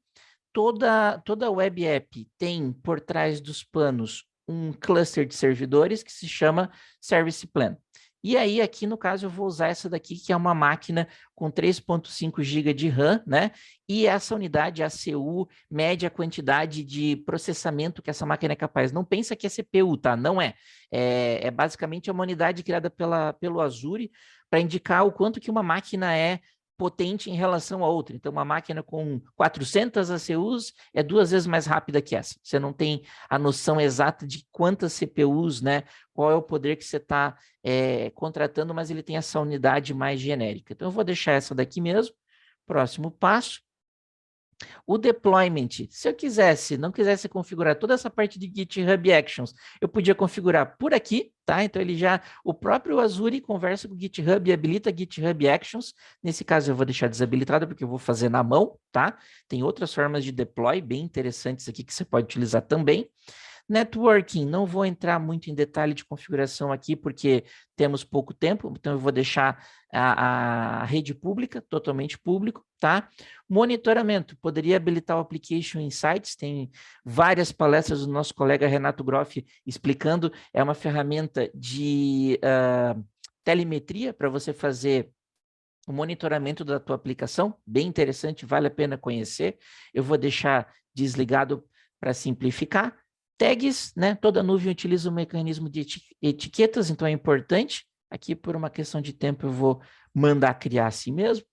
Toda web app tem por trás dos panos um cluster de servidores que se chama Service Plan. E aí, aqui no caso, eu vou usar essa daqui, que é uma máquina com 3.5 GB de RAM, né? E essa unidade, a CPU, mede a quantidade de processamento que essa máquina é capaz. Não pensa que é CPU, tá? Não é. É basicamente uma unidade criada pelo Azure para indicar o quanto que uma máquina é potente em relação a outra. Então, uma máquina com 400 ACUs é 2 vezes mais rápida que essa. Você não tem a noção exata de quantas CPUs, né? Qual é o poder que você está contratando, mas ele tem essa unidade mais genérica. Então, eu vou deixar essa daqui mesmo. Próximo passo. O deployment, se eu não quisesse configurar toda essa parte de GitHub Actions, eu podia configurar por aqui, tá? Então o próprio Azure conversa com o GitHub e habilita GitHub Actions. Nesse caso eu vou deixar desabilitado porque eu vou fazer na mão, tá? Tem outras formas de deploy bem interessantes aqui que você pode utilizar também. Networking, não vou entrar muito em detalhe de configuração aqui, porque temos pouco tempo, então eu vou deixar a rede pública, totalmente público, tá? Monitoramento, poderia habilitar o Application Insights, tem várias palestras do nosso colega Renato Groff explicando, é uma ferramenta de telemetria para você fazer o monitoramento da tua aplicação, bem interessante, vale a pena conhecer. Eu vou deixar desligado para simplificar. Tags, né? Toda nuvem utiliza um mecanismo de etiquetas, então é importante. Aqui, por uma questão de tempo, eu vou mandar criar assim mesmo.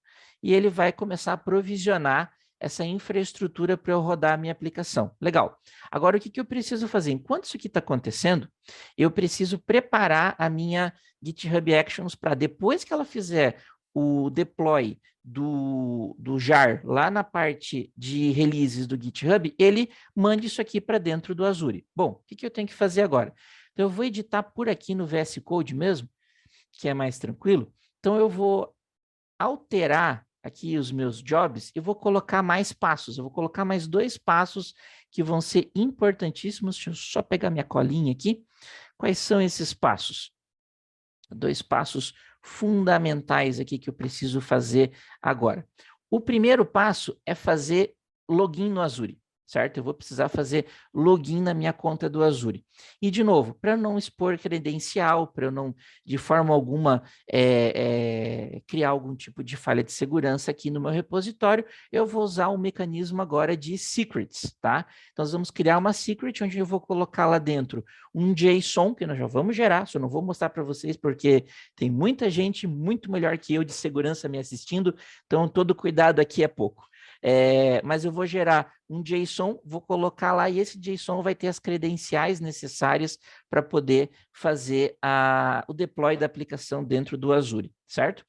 E ele vai começar a provisionar essa infraestrutura para eu rodar a minha aplicação. Legal. Agora, o que eu preciso fazer? Enquanto isso aqui está acontecendo, eu preciso preparar a minha GitHub Actions para depois que ela fizer o deploy do JAR lá na parte de releases do GitHub, ele mande isso aqui para dentro do Azure. Bom, o que eu tenho que fazer agora? Então, eu vou editar por aqui no VS Code mesmo, que é mais tranquilo. Então, eu vou alterar aqui os meus jobs e vou colocar mais passos. Eu vou colocar mais 2 passos que vão ser importantíssimos. Deixa eu só pegar minha colinha aqui. Quais são esses passos? 2 passos fundamentais aqui que eu preciso fazer agora. O primeiro passo é fazer login no Azure, certo? Eu vou precisar fazer login na minha conta do Azure. E, de novo, para não expor credencial, para eu não, de forma alguma, criar algum tipo de falha de segurança aqui no meu repositório, eu vou usar um mecanismo agora de secrets, tá? Então, nós vamos criar uma secret, onde eu vou colocar lá dentro um JSON, que nós já vamos gerar, só não vou mostrar para vocês, porque tem muita gente muito melhor que eu de segurança me assistindo, então todo cuidado aqui é pouco. Mas eu vou gerar um JSON, vou colocar lá e esse JSON vai ter as credenciais necessárias para poder fazer o deploy da aplicação dentro do Azure, certo?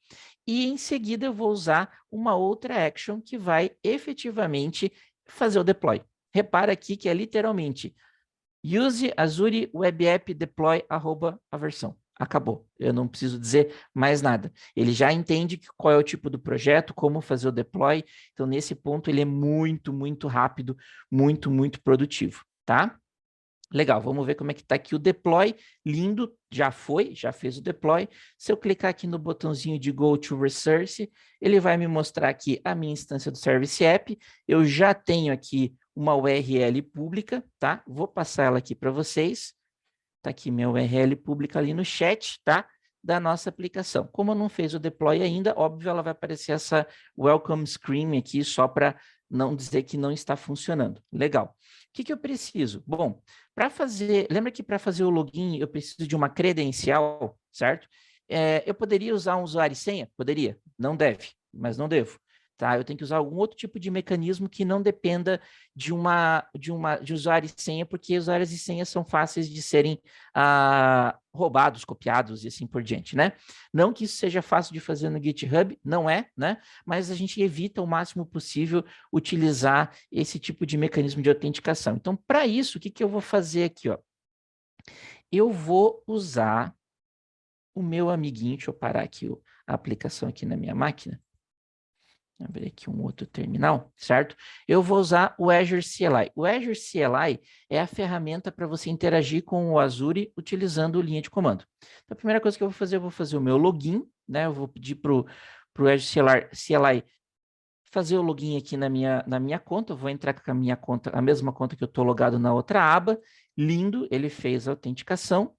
E em seguida eu vou usar uma outra action que vai efetivamente fazer o deploy. Repara aqui que é literalmente use Azure Web App Deploy @ a versão. Acabou. Eu não preciso dizer mais nada. Ele já entende qual é o tipo do projeto, como fazer o deploy. Então, nesse ponto, ele é muito, muito rápido, muito, muito produtivo, tá? Legal, vamos ver como é que está aqui o deploy. Lindo, já fez o deploy. Se eu clicar aqui no botãozinho de Go to Resource, ele vai me mostrar aqui a minha instância do Service App. Eu já tenho aqui uma URL pública, tá? Vou passar ela aqui para vocês. Está aqui minha URL pública ali no chat, tá? Da nossa aplicação. Como eu não fez o deploy ainda, óbvio, ela vai aparecer essa welcome screen aqui, só para não dizer que não está funcionando. Legal. O que eu preciso? Bom, lembra que para fazer o login eu preciso de uma credencial, certo? Eu poderia usar um usuário e senha? Poderia. Não deve, mas não devo. Tá? Eu tenho que usar algum outro tipo de mecanismo que não dependa de usuário e senha, porque usuários e senhas são fáceis de serem roubados, copiados e assim por diante, né? Não que isso seja fácil de fazer no GitHub, não é, né? Mas a gente evita o máximo possível utilizar esse tipo de mecanismo de autenticação. Então, para isso, o que eu vou fazer aqui, ó? Eu vou usar o meu amiguinho, deixa eu parar aqui a aplicação aqui na minha máquina. Abrir aqui um outro terminal, certo? Eu vou usar o Azure CLI. O Azure CLI é a ferramenta para você interagir com o Azure utilizando linha de comando. Então, a primeira coisa que eu vou fazer o meu login, né? Eu vou pedir para o Azure CLI fazer o login aqui na minha conta. Eu vou entrar com a minha conta, a mesma conta que eu estou logado na outra aba. Lindo, ele fez a autenticação.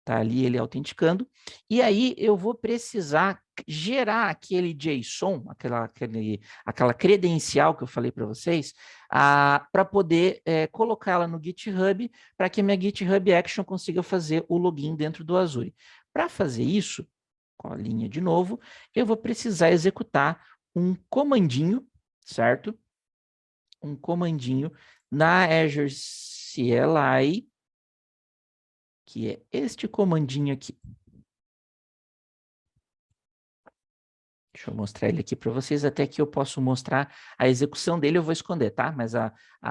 Tá ali ele autenticando. E aí eu vou precisar gerar aquele JSON, aquela credencial que eu falei para vocês, para poder colocá-la no GitHub, para que a minha GitHub Action consiga fazer o login dentro do Azure. Para fazer isso, colinha de novo, eu vou precisar executar um comandinho, certo? Um comandinho na Azure CLI, que é este comandinho aqui. Deixa eu mostrar ele aqui para vocês, até que eu posso mostrar a execução dele, eu vou esconder, tá? Mas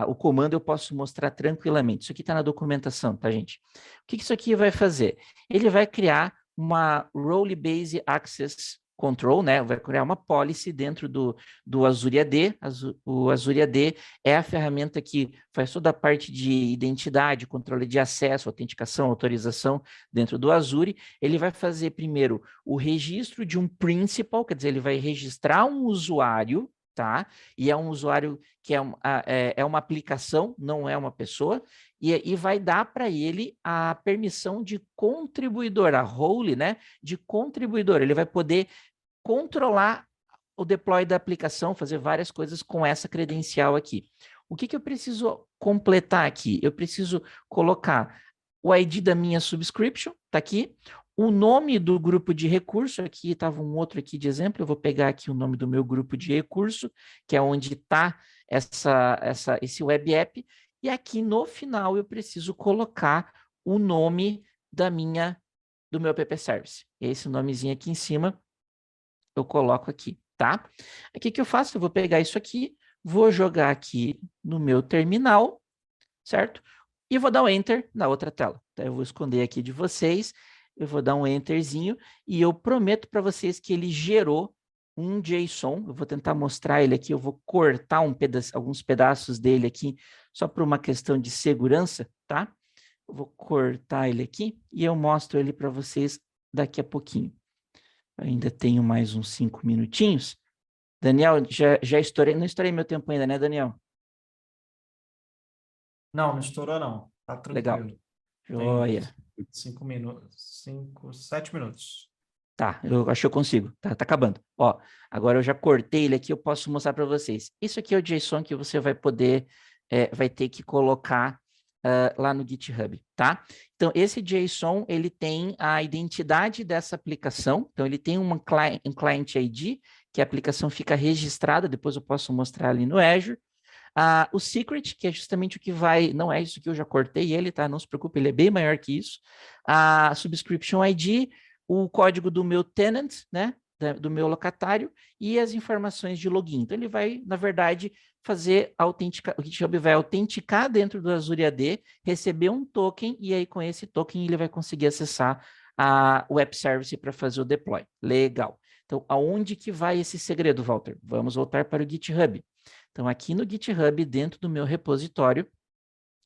o comando eu posso mostrar tranquilamente. Isso aqui está na documentação, tá, gente? O que isso aqui vai fazer? Ele vai criar uma Role Based Access Control, né? Vai criar uma policy dentro do Azure AD. O Azure AD é a ferramenta que faz toda a parte de identidade, controle de acesso, autenticação, autorização dentro do Azure. Ele vai fazer primeiro o registro de um principal, quer dizer, ele vai registrar um usuário, tá? E é um usuário que é uma aplicação, não é uma pessoa, e vai dar para ele a permissão de contribuidor, a role, né? De contribuidor. Ele vai poder controlar o deploy da aplicação, fazer várias coisas com essa credencial aqui. O que eu preciso completar aqui? Eu preciso colocar o ID da minha subscription, tá aqui, o nome do grupo de recurso, aqui estava um outro aqui de exemplo, eu vou pegar aqui o nome do meu grupo de recurso, que é onde está esse web app, e aqui no final eu preciso colocar o nome do meu app service. Esse nomezinho aqui em cima eu coloco aqui, tá? O que eu faço? Eu vou pegar isso aqui, vou jogar aqui no meu terminal, certo? E vou dar um Enter na outra tela. Então, eu vou esconder aqui de vocês, eu vou dar um Enterzinho e eu prometo para vocês que ele gerou um JSON. Eu vou tentar mostrar ele aqui, eu vou cortar alguns pedaços dele aqui, só por uma questão de segurança, tá? Eu vou cortar ele aqui e eu mostro ele para vocês daqui a pouquinho. Ainda tenho mais uns 5 minutinhos. Daniel, já estourei, não estourei meu tempo ainda, né, Daniel? Não, não estourou, não. Tá Legal. tranquilo. Tem Joia. 5 minutos, 7 minutos. Tá, eu acho que eu consigo. Tá acabando. Ó, agora eu já cortei ele aqui, eu posso mostrar para vocês. Isso aqui é o JSON que você vai poder, vai ter que colocar lá no GitHub, tá? Então, esse JSON, ele tem a identidade dessa aplicação. Então, ele tem um client ID, que a aplicação fica registrada, depois eu posso mostrar ali no Azure. O secret, que é justamente o que vai, não é isso que eu já cortei ele, tá? Não se preocupe, ele é bem maior que isso. A subscription ID, o código do meu tenant, né? Do meu locatário e as informações de login. Então, ele vai, na verdade, fazer o GitHub vai autenticar dentro do Azure AD, receber um token e aí com esse token ele vai conseguir acessar o Web Service para fazer o deploy. Legal. Então, aonde que vai esse segredo, Walter? Vamos voltar para o GitHub. Então, aqui no GitHub, dentro do meu repositório,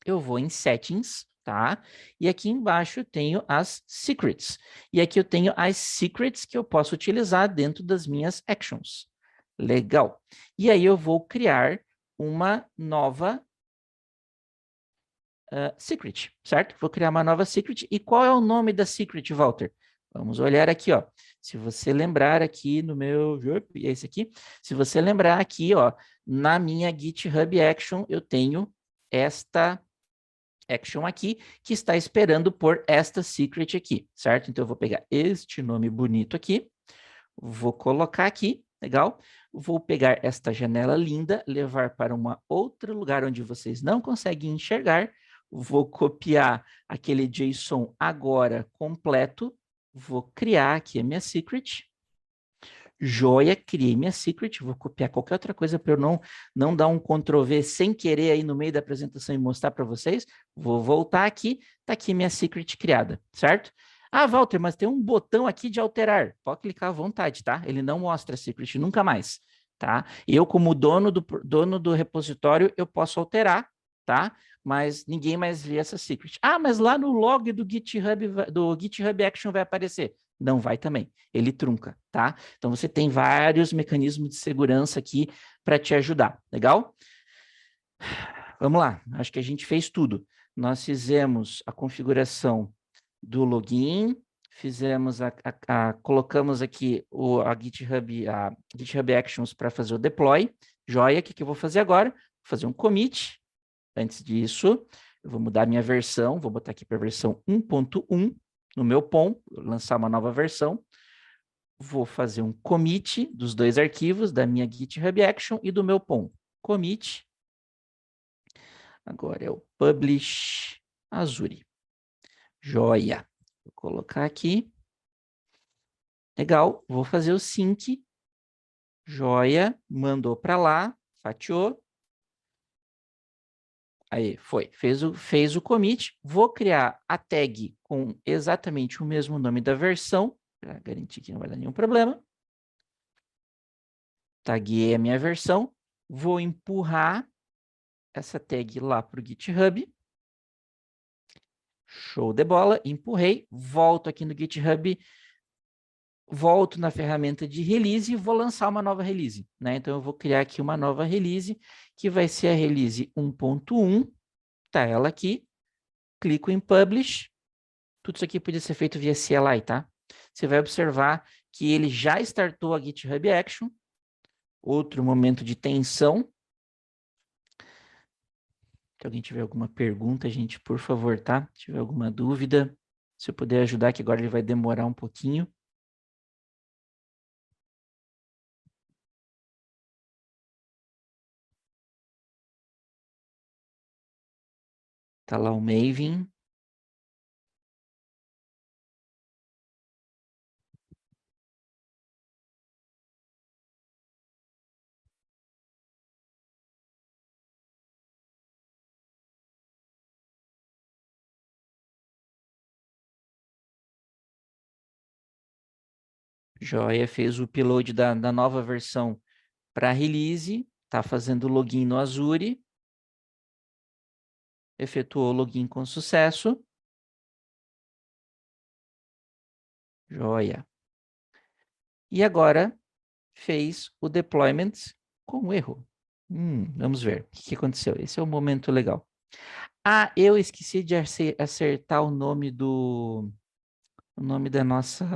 eu vou em Settings, tá? E aqui embaixo eu tenho as Secrets. E aqui eu tenho as Secrets que eu posso utilizar dentro das minhas Actions. Legal. E aí eu vou criar uma nova Secret, certo? Vou criar uma nova Secret. E qual é o nome da Secret, Walter? Vamos olhar aqui, ó. Se você lembrar aqui no meu... Esse aqui. Se você lembrar aqui, ó, na minha GitHub Action, eu tenho esta action aqui, que está esperando por esta secret aqui, certo? Então, eu vou pegar este nome bonito aqui, vou colocar aqui, legal? Vou pegar esta janela linda, levar para um outro lugar onde vocês não conseguem enxergar, vou copiar aquele JSON agora completo, vou criar aqui a minha secret, joia, criei minha secret, vou copiar qualquer outra coisa para eu não dar um Ctrl+V sem querer aí no meio da apresentação e mostrar para vocês. Vou voltar aqui, tá aqui minha secret criada, certo? Ah, Walter, mas tem um botão aqui de alterar. Pode clicar à vontade, tá? Ele não mostra a secret nunca mais, tá? Eu, como dono do repositório, eu posso alterar, tá? Mas ninguém mais vê essa secret. Ah, mas lá no log do GitHub Action vai aparecer. Não vai também, ele trunca, tá? Então, você tem vários mecanismos de segurança aqui para te ajudar, legal? Vamos lá, acho que a gente fez tudo. Nós fizemos a configuração do login, fizemos colocamos aqui a GitHub Actions para fazer o deploy. Joia, o que eu vou fazer agora? Vou fazer um commit. Antes disso, eu vou mudar minha versão, vou botar aqui para a versão 1.1 no meu POM, lançar uma nova versão. Vou fazer um commit dos dois arquivos, da minha GitHub Action e do meu POM. Commit. Agora é o Publish Azure. Joia. Vou colocar aqui. Legal. Vou fazer o sync. Joia. Mandou para lá. Fatiou. Aí, foi. Fez o commit. Vou criar a tag com exatamente o mesmo nome da versão, para garantir que não vai dar nenhum problema. Taguei a minha versão. Vou empurrar essa tag lá para o GitHub. Show de bola. Empurrei. Volto aqui no GitHub. Volto na ferramenta de release e vou lançar uma nova release, né? Então, eu vou criar aqui uma nova release, que vai ser a release 1.1. Tá ela aqui. Clico em Publish. Tudo isso aqui podia ser feito via CLI, tá? Você vai observar que ele já startou a GitHub Action. Outro momento de tensão. Se alguém tiver alguma pergunta, gente, por favor, tá? Se tiver alguma dúvida, se eu puder ajudar, que agora ele vai demorar um pouquinho. Tá lá o Maven. Joia, fez o upload da nova versão para release, tá fazendo login no Azure, efetuou o login com sucesso. Joia. E agora fez o deployment com erro. Vamos ver o que aconteceu. Esse é um momento legal. Ah, eu esqueci de acertar o nome da nossa.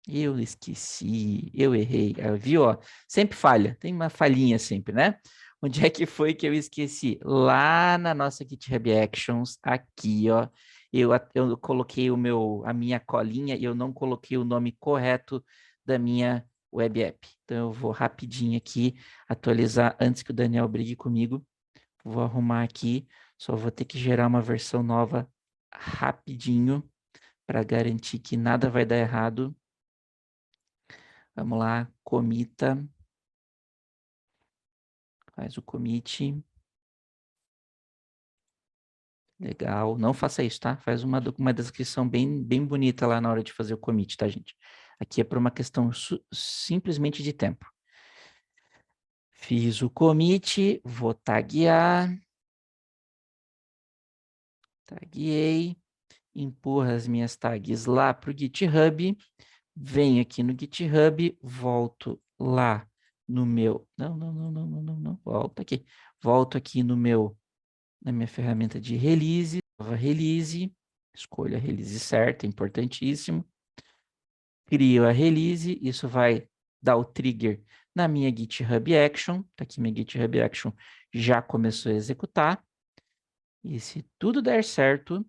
Eu esqueci, eu errei. Viu? Ó, sempre falha, tem uma falhinha sempre, né? Onde é que foi que eu esqueci? Lá na nossa GitHub Actions, aqui, ó. Eu coloquei a minha colinha e eu não coloquei o nome correto da minha web app. Então eu vou rapidinho aqui atualizar antes que o Daniel brigue comigo. Vou arrumar aqui, só vou ter que gerar uma versão nova rapidinho para garantir que nada vai dar errado. Vamos lá, comita. Faz o commit. Legal. Não faça isso, tá? Faz uma descrição bem bonita lá na hora de fazer o commit, tá, gente? Aqui é por uma questão simplesmente de tempo. Fiz o commit, vou taguear. Tagueei. Empurra as minhas tags lá para o GitHub. Venho aqui no GitHub, volto lá no meu... Não. Volta aqui. Volto aqui na minha ferramenta de release, nova release, escolho a release certa, importantíssimo. Crio a release, isso vai dar o trigger na minha GitHub Action, tá aqui minha GitHub Action já começou a executar. E se tudo der certo,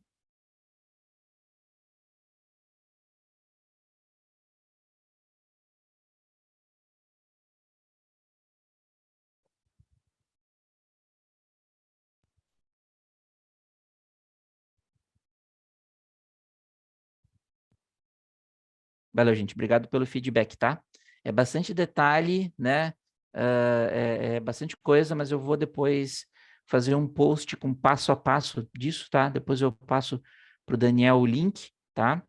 valeu, gente. Obrigado pelo feedback, tá? É bastante detalhe, né? É bastante coisa, mas eu vou depois fazer um post com passo a passo disso, tá? Depois eu passo para o Daniel o link, tá?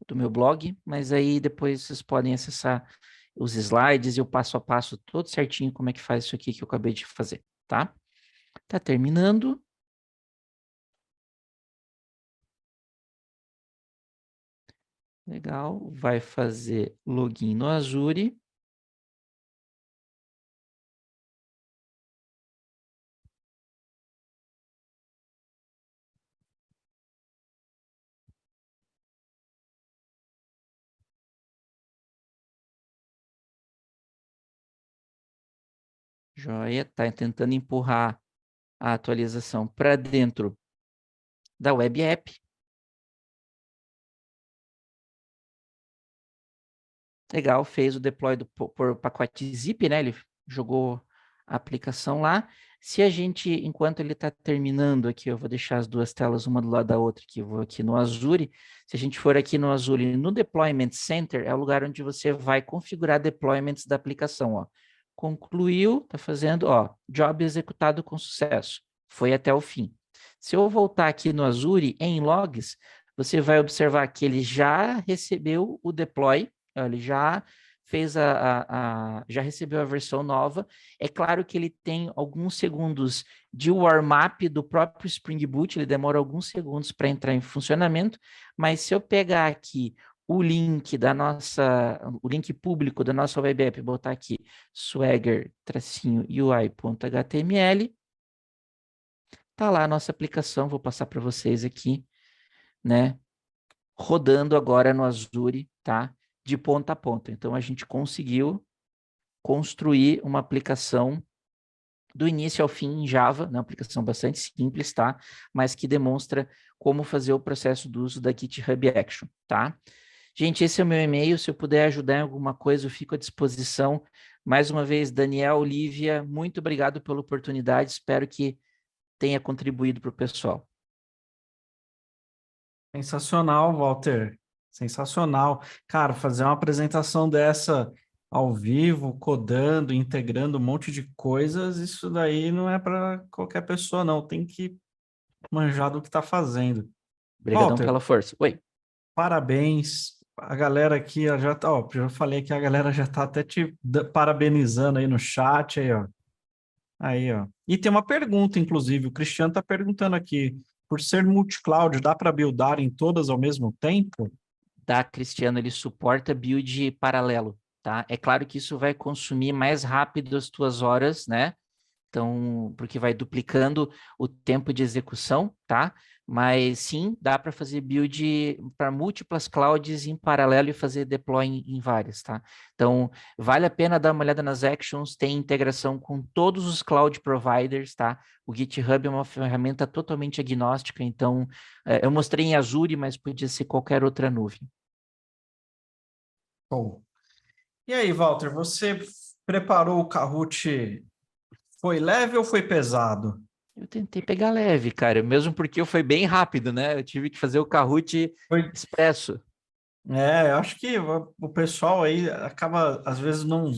Do meu blog, mas aí depois vocês podem acessar os slides e o passo a passo todo certinho como é que faz isso aqui que eu acabei de fazer, tá? Tá terminando. Legal, vai fazer login no Azure. Joia, tá tentando empurrar a atualização para dentro da web app. Legal, fez o deploy por pacote zip, né? Ele jogou a aplicação lá. Se a gente, enquanto ele está terminando aqui, eu vou deixar as duas telas uma do lado da outra, que eu vou aqui no Azure. Se a gente for aqui no Azure, no Deployment Center, é o lugar onde você vai configurar deployments da aplicação, ó. Concluiu, está fazendo, ó, job executado com sucesso. Foi até o fim. Se eu voltar aqui no Azure, em logs, você vai observar que ele já recebeu o deploy, ele já fez já recebeu a versão nova. É claro que ele tem alguns segundos de warm-up do próprio Spring Boot, ele demora alguns segundos para entrar em funcionamento, mas se eu pegar aqui o link o link público da nossa web app, botar aqui swagger-ui.html, tá lá a nossa aplicação, vou passar para vocês aqui, né? Rodando agora no Azure, tá? De ponta a ponta. Então, a gente conseguiu construir uma aplicação do início ao fim em Java, né? Uma aplicação bastante simples, tá? Mas que demonstra como fazer o processo do uso da GitHub Action, tá? Gente, esse é o meu e-mail. Se eu puder ajudar em alguma coisa, eu fico à disposição. Mais uma vez, Daniel, Lívia, muito obrigado pela oportunidade. Espero que tenha contribuído para o pessoal. Sensacional, Walter. Sensacional. Cara, fazer uma apresentação dessa ao vivo, codando, integrando um monte de coisas, isso daí não é para qualquer pessoa, não. Tem que manjar do que está fazendo. Obrigadão Walter, pela força. Oi. parabéns. A galera aqui ó, já tá, ó, já falei que a galera já tá até te parabenizando aí no chat aí, ó. Aí, ó. E tem uma pergunta, inclusive, o Cristiano está perguntando aqui, por ser multi-cloud, dá para buildar em todas ao mesmo tempo? da Cristiano, ele suporta build paralelo, tá? É claro que isso vai consumir mais rápido as tuas horas, né? Então, porque vai duplicando o tempo de execução, tá? Mas sim, dá para fazer build para múltiplas clouds em paralelo e fazer deploy em várias, tá? Então, vale a pena dar uma olhada nas actions, tem integração com todos os cloud providers, tá? O GitHub é uma ferramenta totalmente agnóstica, então, eu mostrei em Azure, mas podia ser qualquer outra nuvem. Bom. E aí, Walter, você preparou o Kahoot, foi leve ou foi pesado? Eu tentei pegar leve, cara, mesmo porque foi bem rápido, né? Eu tive que fazer o Kahoot Foi. expresso. Eu acho que o pessoal aí acaba, às vezes, não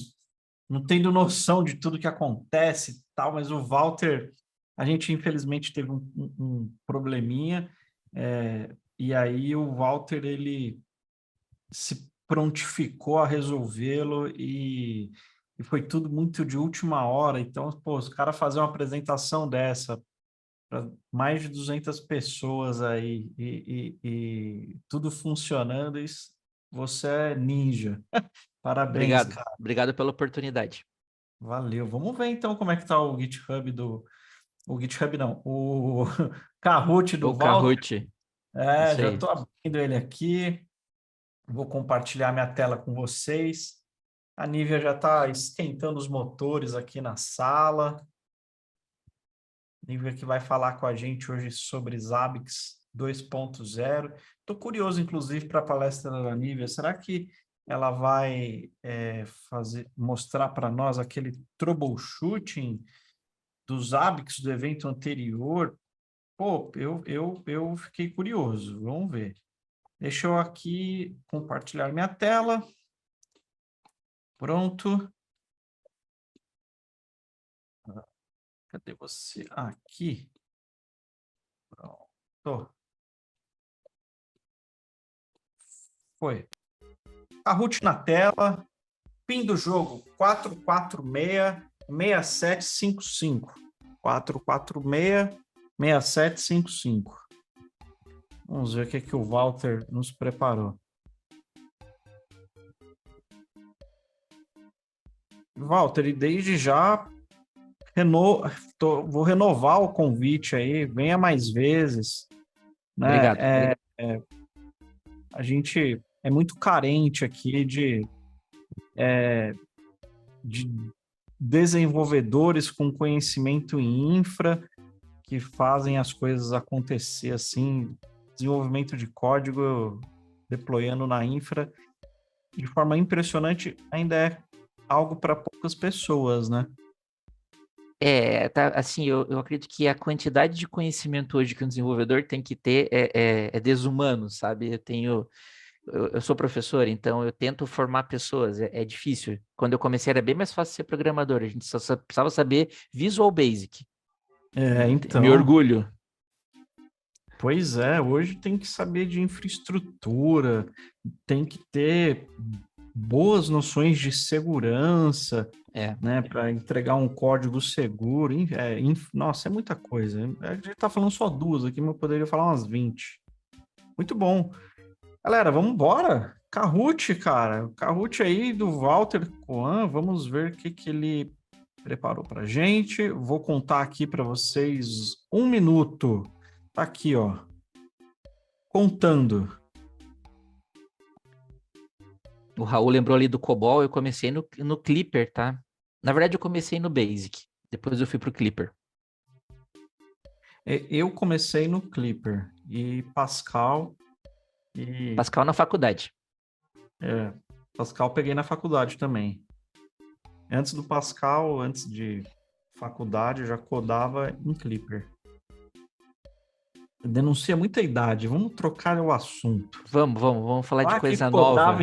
tendo noção de tudo que acontece e tal, mas o Walter, a gente infelizmente teve um probleminha, e aí o Walter, ele se prontificou a resolvê-lo e foi tudo muito de última hora. Então, pô, os caras fazer uma apresentação dessa para mais de 200 pessoas aí e tudo funcionando, isso, você é ninja. Parabéns, Obrigado, cara. obrigado pela oportunidade. Valeu. Vamos ver então como é que tá o GitHub o GitHub não, o Kahoot do O Walter. Kahoot, isso Já aí. estou abrindo ele aqui. Vou compartilhar minha tela com vocês. A Nívia já está esquentando os motores aqui na sala. Nívia que vai falar com a gente hoje sobre Zabbix 2.0. Estou curioso, inclusive, para a palestra da Nívia. Será que ela vai mostrar para nós aquele troubleshooting dos Zabbix do evento anterior? Pô, eu fiquei curioso. Vamos ver. Deixa eu aqui compartilhar minha tela. Pronto. Cadê você? Aqui. Pronto. Foi. Kahoot na tela. PIN do jogo 446-6755. 446-6755. Vamos ver o que o Walter nos preparou. Walter, e desde já vou renovar o convite aí, venha mais vezes, né? Obrigado, obrigado. A gente é muito carente aqui de desenvolvedores com conhecimento em infra que fazem as coisas acontecer assim, desenvolvimento de código deployando na infra de forma impressionante, ainda é algo para poucas pessoas, né? Tá, assim, eu acredito que a quantidade de conhecimento hoje que um desenvolvedor tem que ter é desumano, sabe? Eu sou professor, então eu tento formar pessoas, é difícil. Quando eu comecei era bem mais fácil ser programador, a gente só precisava saber Visual Basic. Me Então, orgulho. pois é, hoje tem que saber de infraestrutura, tem que ter boas noções de segurança, né, para entregar um código seguro. Nossa, é muita coisa. A gente está falando só duas aqui, mas eu poderia falar umas 20. Muito bom. Galera, vamos embora. Kahoot, cara. Kahoot aí do Walter Coan. Vamos ver o que ele preparou para gente. Vou contar aqui para vocês 1 minuto. Tá aqui, ó. Contando. O Raul lembrou ali do COBOL, eu comecei no Clipper, tá? Na verdade, eu comecei no Basic, depois eu fui pro Clipper. Eu comecei no Clipper e Pascal. Pascal na faculdade. Pascal peguei na faculdade também. Antes do Pascal, antes de faculdade, eu já codava em Clipper. Denuncia muita idade. Vamos trocar o assunto. Vamos falar de coisa nova.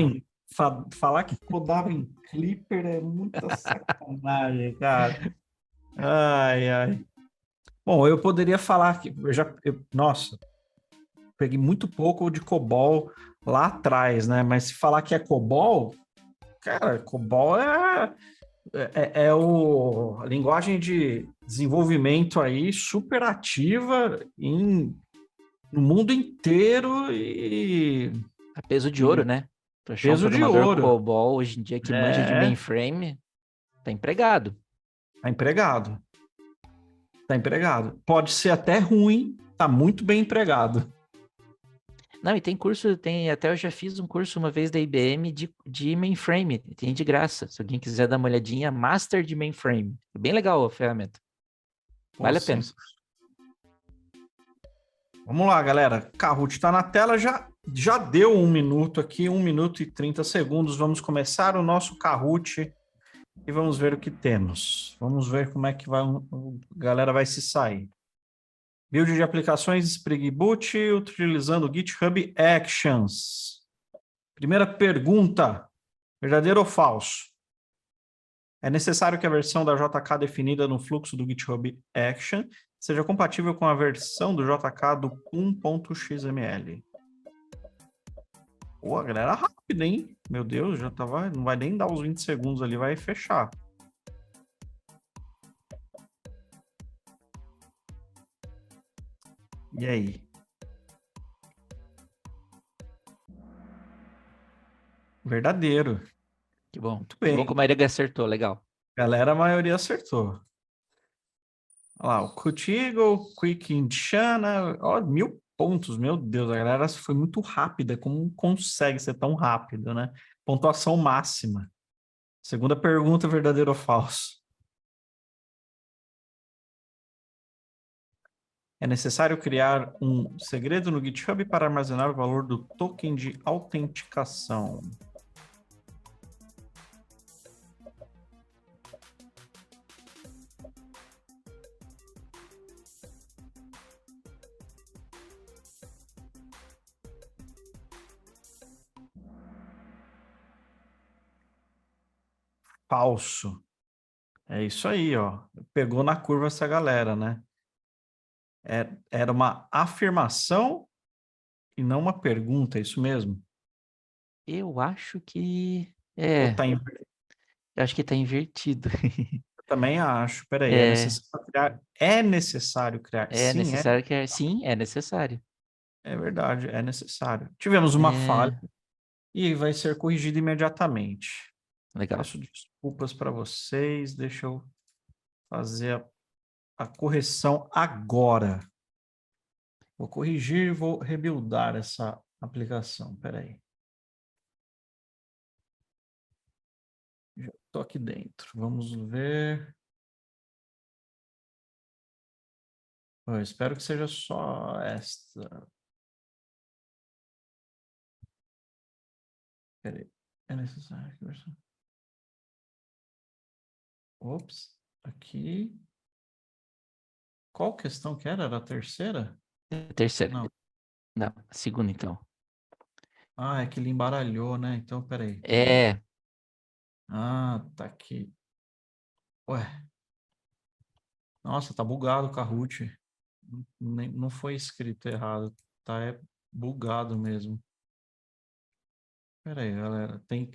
Falar que codava em Clipper é muita sacanagem, cara. Ai. Bom, eu poderia falar que nossa, peguei muito pouco de COBOL lá atrás, né? Mas se falar que é COBOL, cara, COBOL a linguagem de desenvolvimento aí super ativa no mundo inteiro e A peso de ouro, E né? Tu achar um peso de programador ouro. COBOL hoje em dia que manja de É, mainframe, tá empregado. tá empregado. Tá empregado. Pode ser até ruim, tá muito bem empregado. Não, e tem curso, até eu já fiz um curso uma vez da IBM de mainframe, tem de graça. Se alguém quiser dar uma olhadinha, Master de Mainframe. É bem legal a ferramenta. Pô, Vale a pena. vamos lá, galera. Kahoot está na tela, já deu 1 minuto aqui, 1 minuto e 30 segundos. Vamos começar o nosso Kahoot e vamos ver o que temos. Vamos ver como é que a galera vai se sair. Build de aplicações Spring Boot utilizando GitHub Actions. Primeira pergunta, verdadeiro ou falso? É necessário que a versão da JK definida no fluxo do GitHub Action seja compatível com a versão do JK do 1.xml. Pô, a galera rápida, hein? Meu Deus, já tava, não vai nem dar os 20 segundos ali, vai fechar. E aí? Verdadeiro. Que bom. Muito Que bom bem. que o Maria acertou, legal. Galera, a maioria acertou. Olha lá, o Cut Eagle, Quick Indiana, ó, 1.000 pontos, meu Deus, a galera foi muito rápida, como consegue ser tão rápido, né? Pontuação máxima. Segunda pergunta, verdadeiro ou falso? É necessário criar um segredo no GitHub para armazenar o valor do token de autenticação. Falso. É isso aí, ó. Pegou na curva essa galera, né? Era uma afirmação e não uma pergunta, é isso mesmo? Eu acho que... Ou É, tá em... eu acho que tá invertido. Eu também acho. Peraí, É, é necessário criar? é Sim, necessário que... Sim, é necessário. é verdade, é necessário. Tivemos uma falha É, e vai ser corrigida imediatamente. legal. Peço desculpas para vocês, deixa eu fazer a correção agora. Vou corrigir e vou rebuildar essa aplicação. Peraí. Já estou aqui dentro. Vamos ver. Eu espero que seja só esta. Peraí. É necessário que versão. Ops, aqui. Qual questão que era? Era a terceira? Terceira. Não. Não, a segunda, então. Ah, é que ele embaralhou, né? Então, peraí. É, Ah, tá aqui. Ué. Nossa, tá bugado o Kahoot. Não foi escrito errado. Tá bugado mesmo. Peraí, galera. Tem.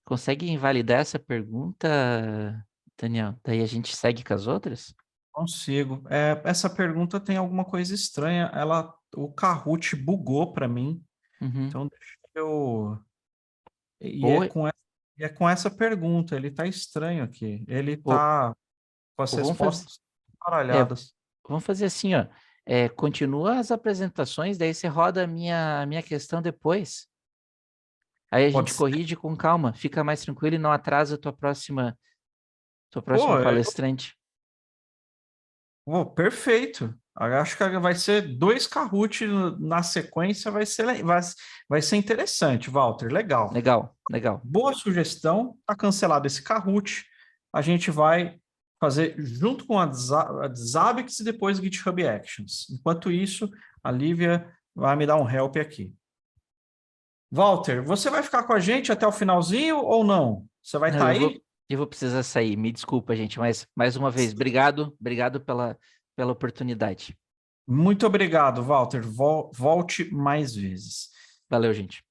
consegue invalidar essa pergunta, Daniel? Daí a gente segue com as outras? Consigo. Essa pergunta tem alguma coisa estranha. O Kahoot bugou para mim. Uhum. Então, deixa eu. E Ou, é com essa pergunta. Ele tá estranho aqui. Ele ou, tá com as ou vamos fazer, respostas é, baralhadas. vamos fazer assim, ó. Continua as apresentações, daí você roda a minha questão depois. Aí a Pode gente ser. corrige com calma, fica mais tranquilo e não atrasa a tua próxima Pô, palestrante. perfeito. Eu acho que vai ser 2 Kahoot na sequência. Vai ser interessante, Walter. Legal. Legal, legal. Boa sugestão. Está cancelado esse Kahoot. A gente vai fazer junto com a Zabbix e depois GitHub Actions. Enquanto isso, a Lívia vai me dar um help aqui. Walter, você vai ficar com a gente até o finalzinho ou não? Você vai Não, estar aí? eu vou precisar sair. Me desculpa, gente, mas mais uma vez, obrigado pela oportunidade. Muito obrigado, Walter. Volte mais vezes. Valeu, gente.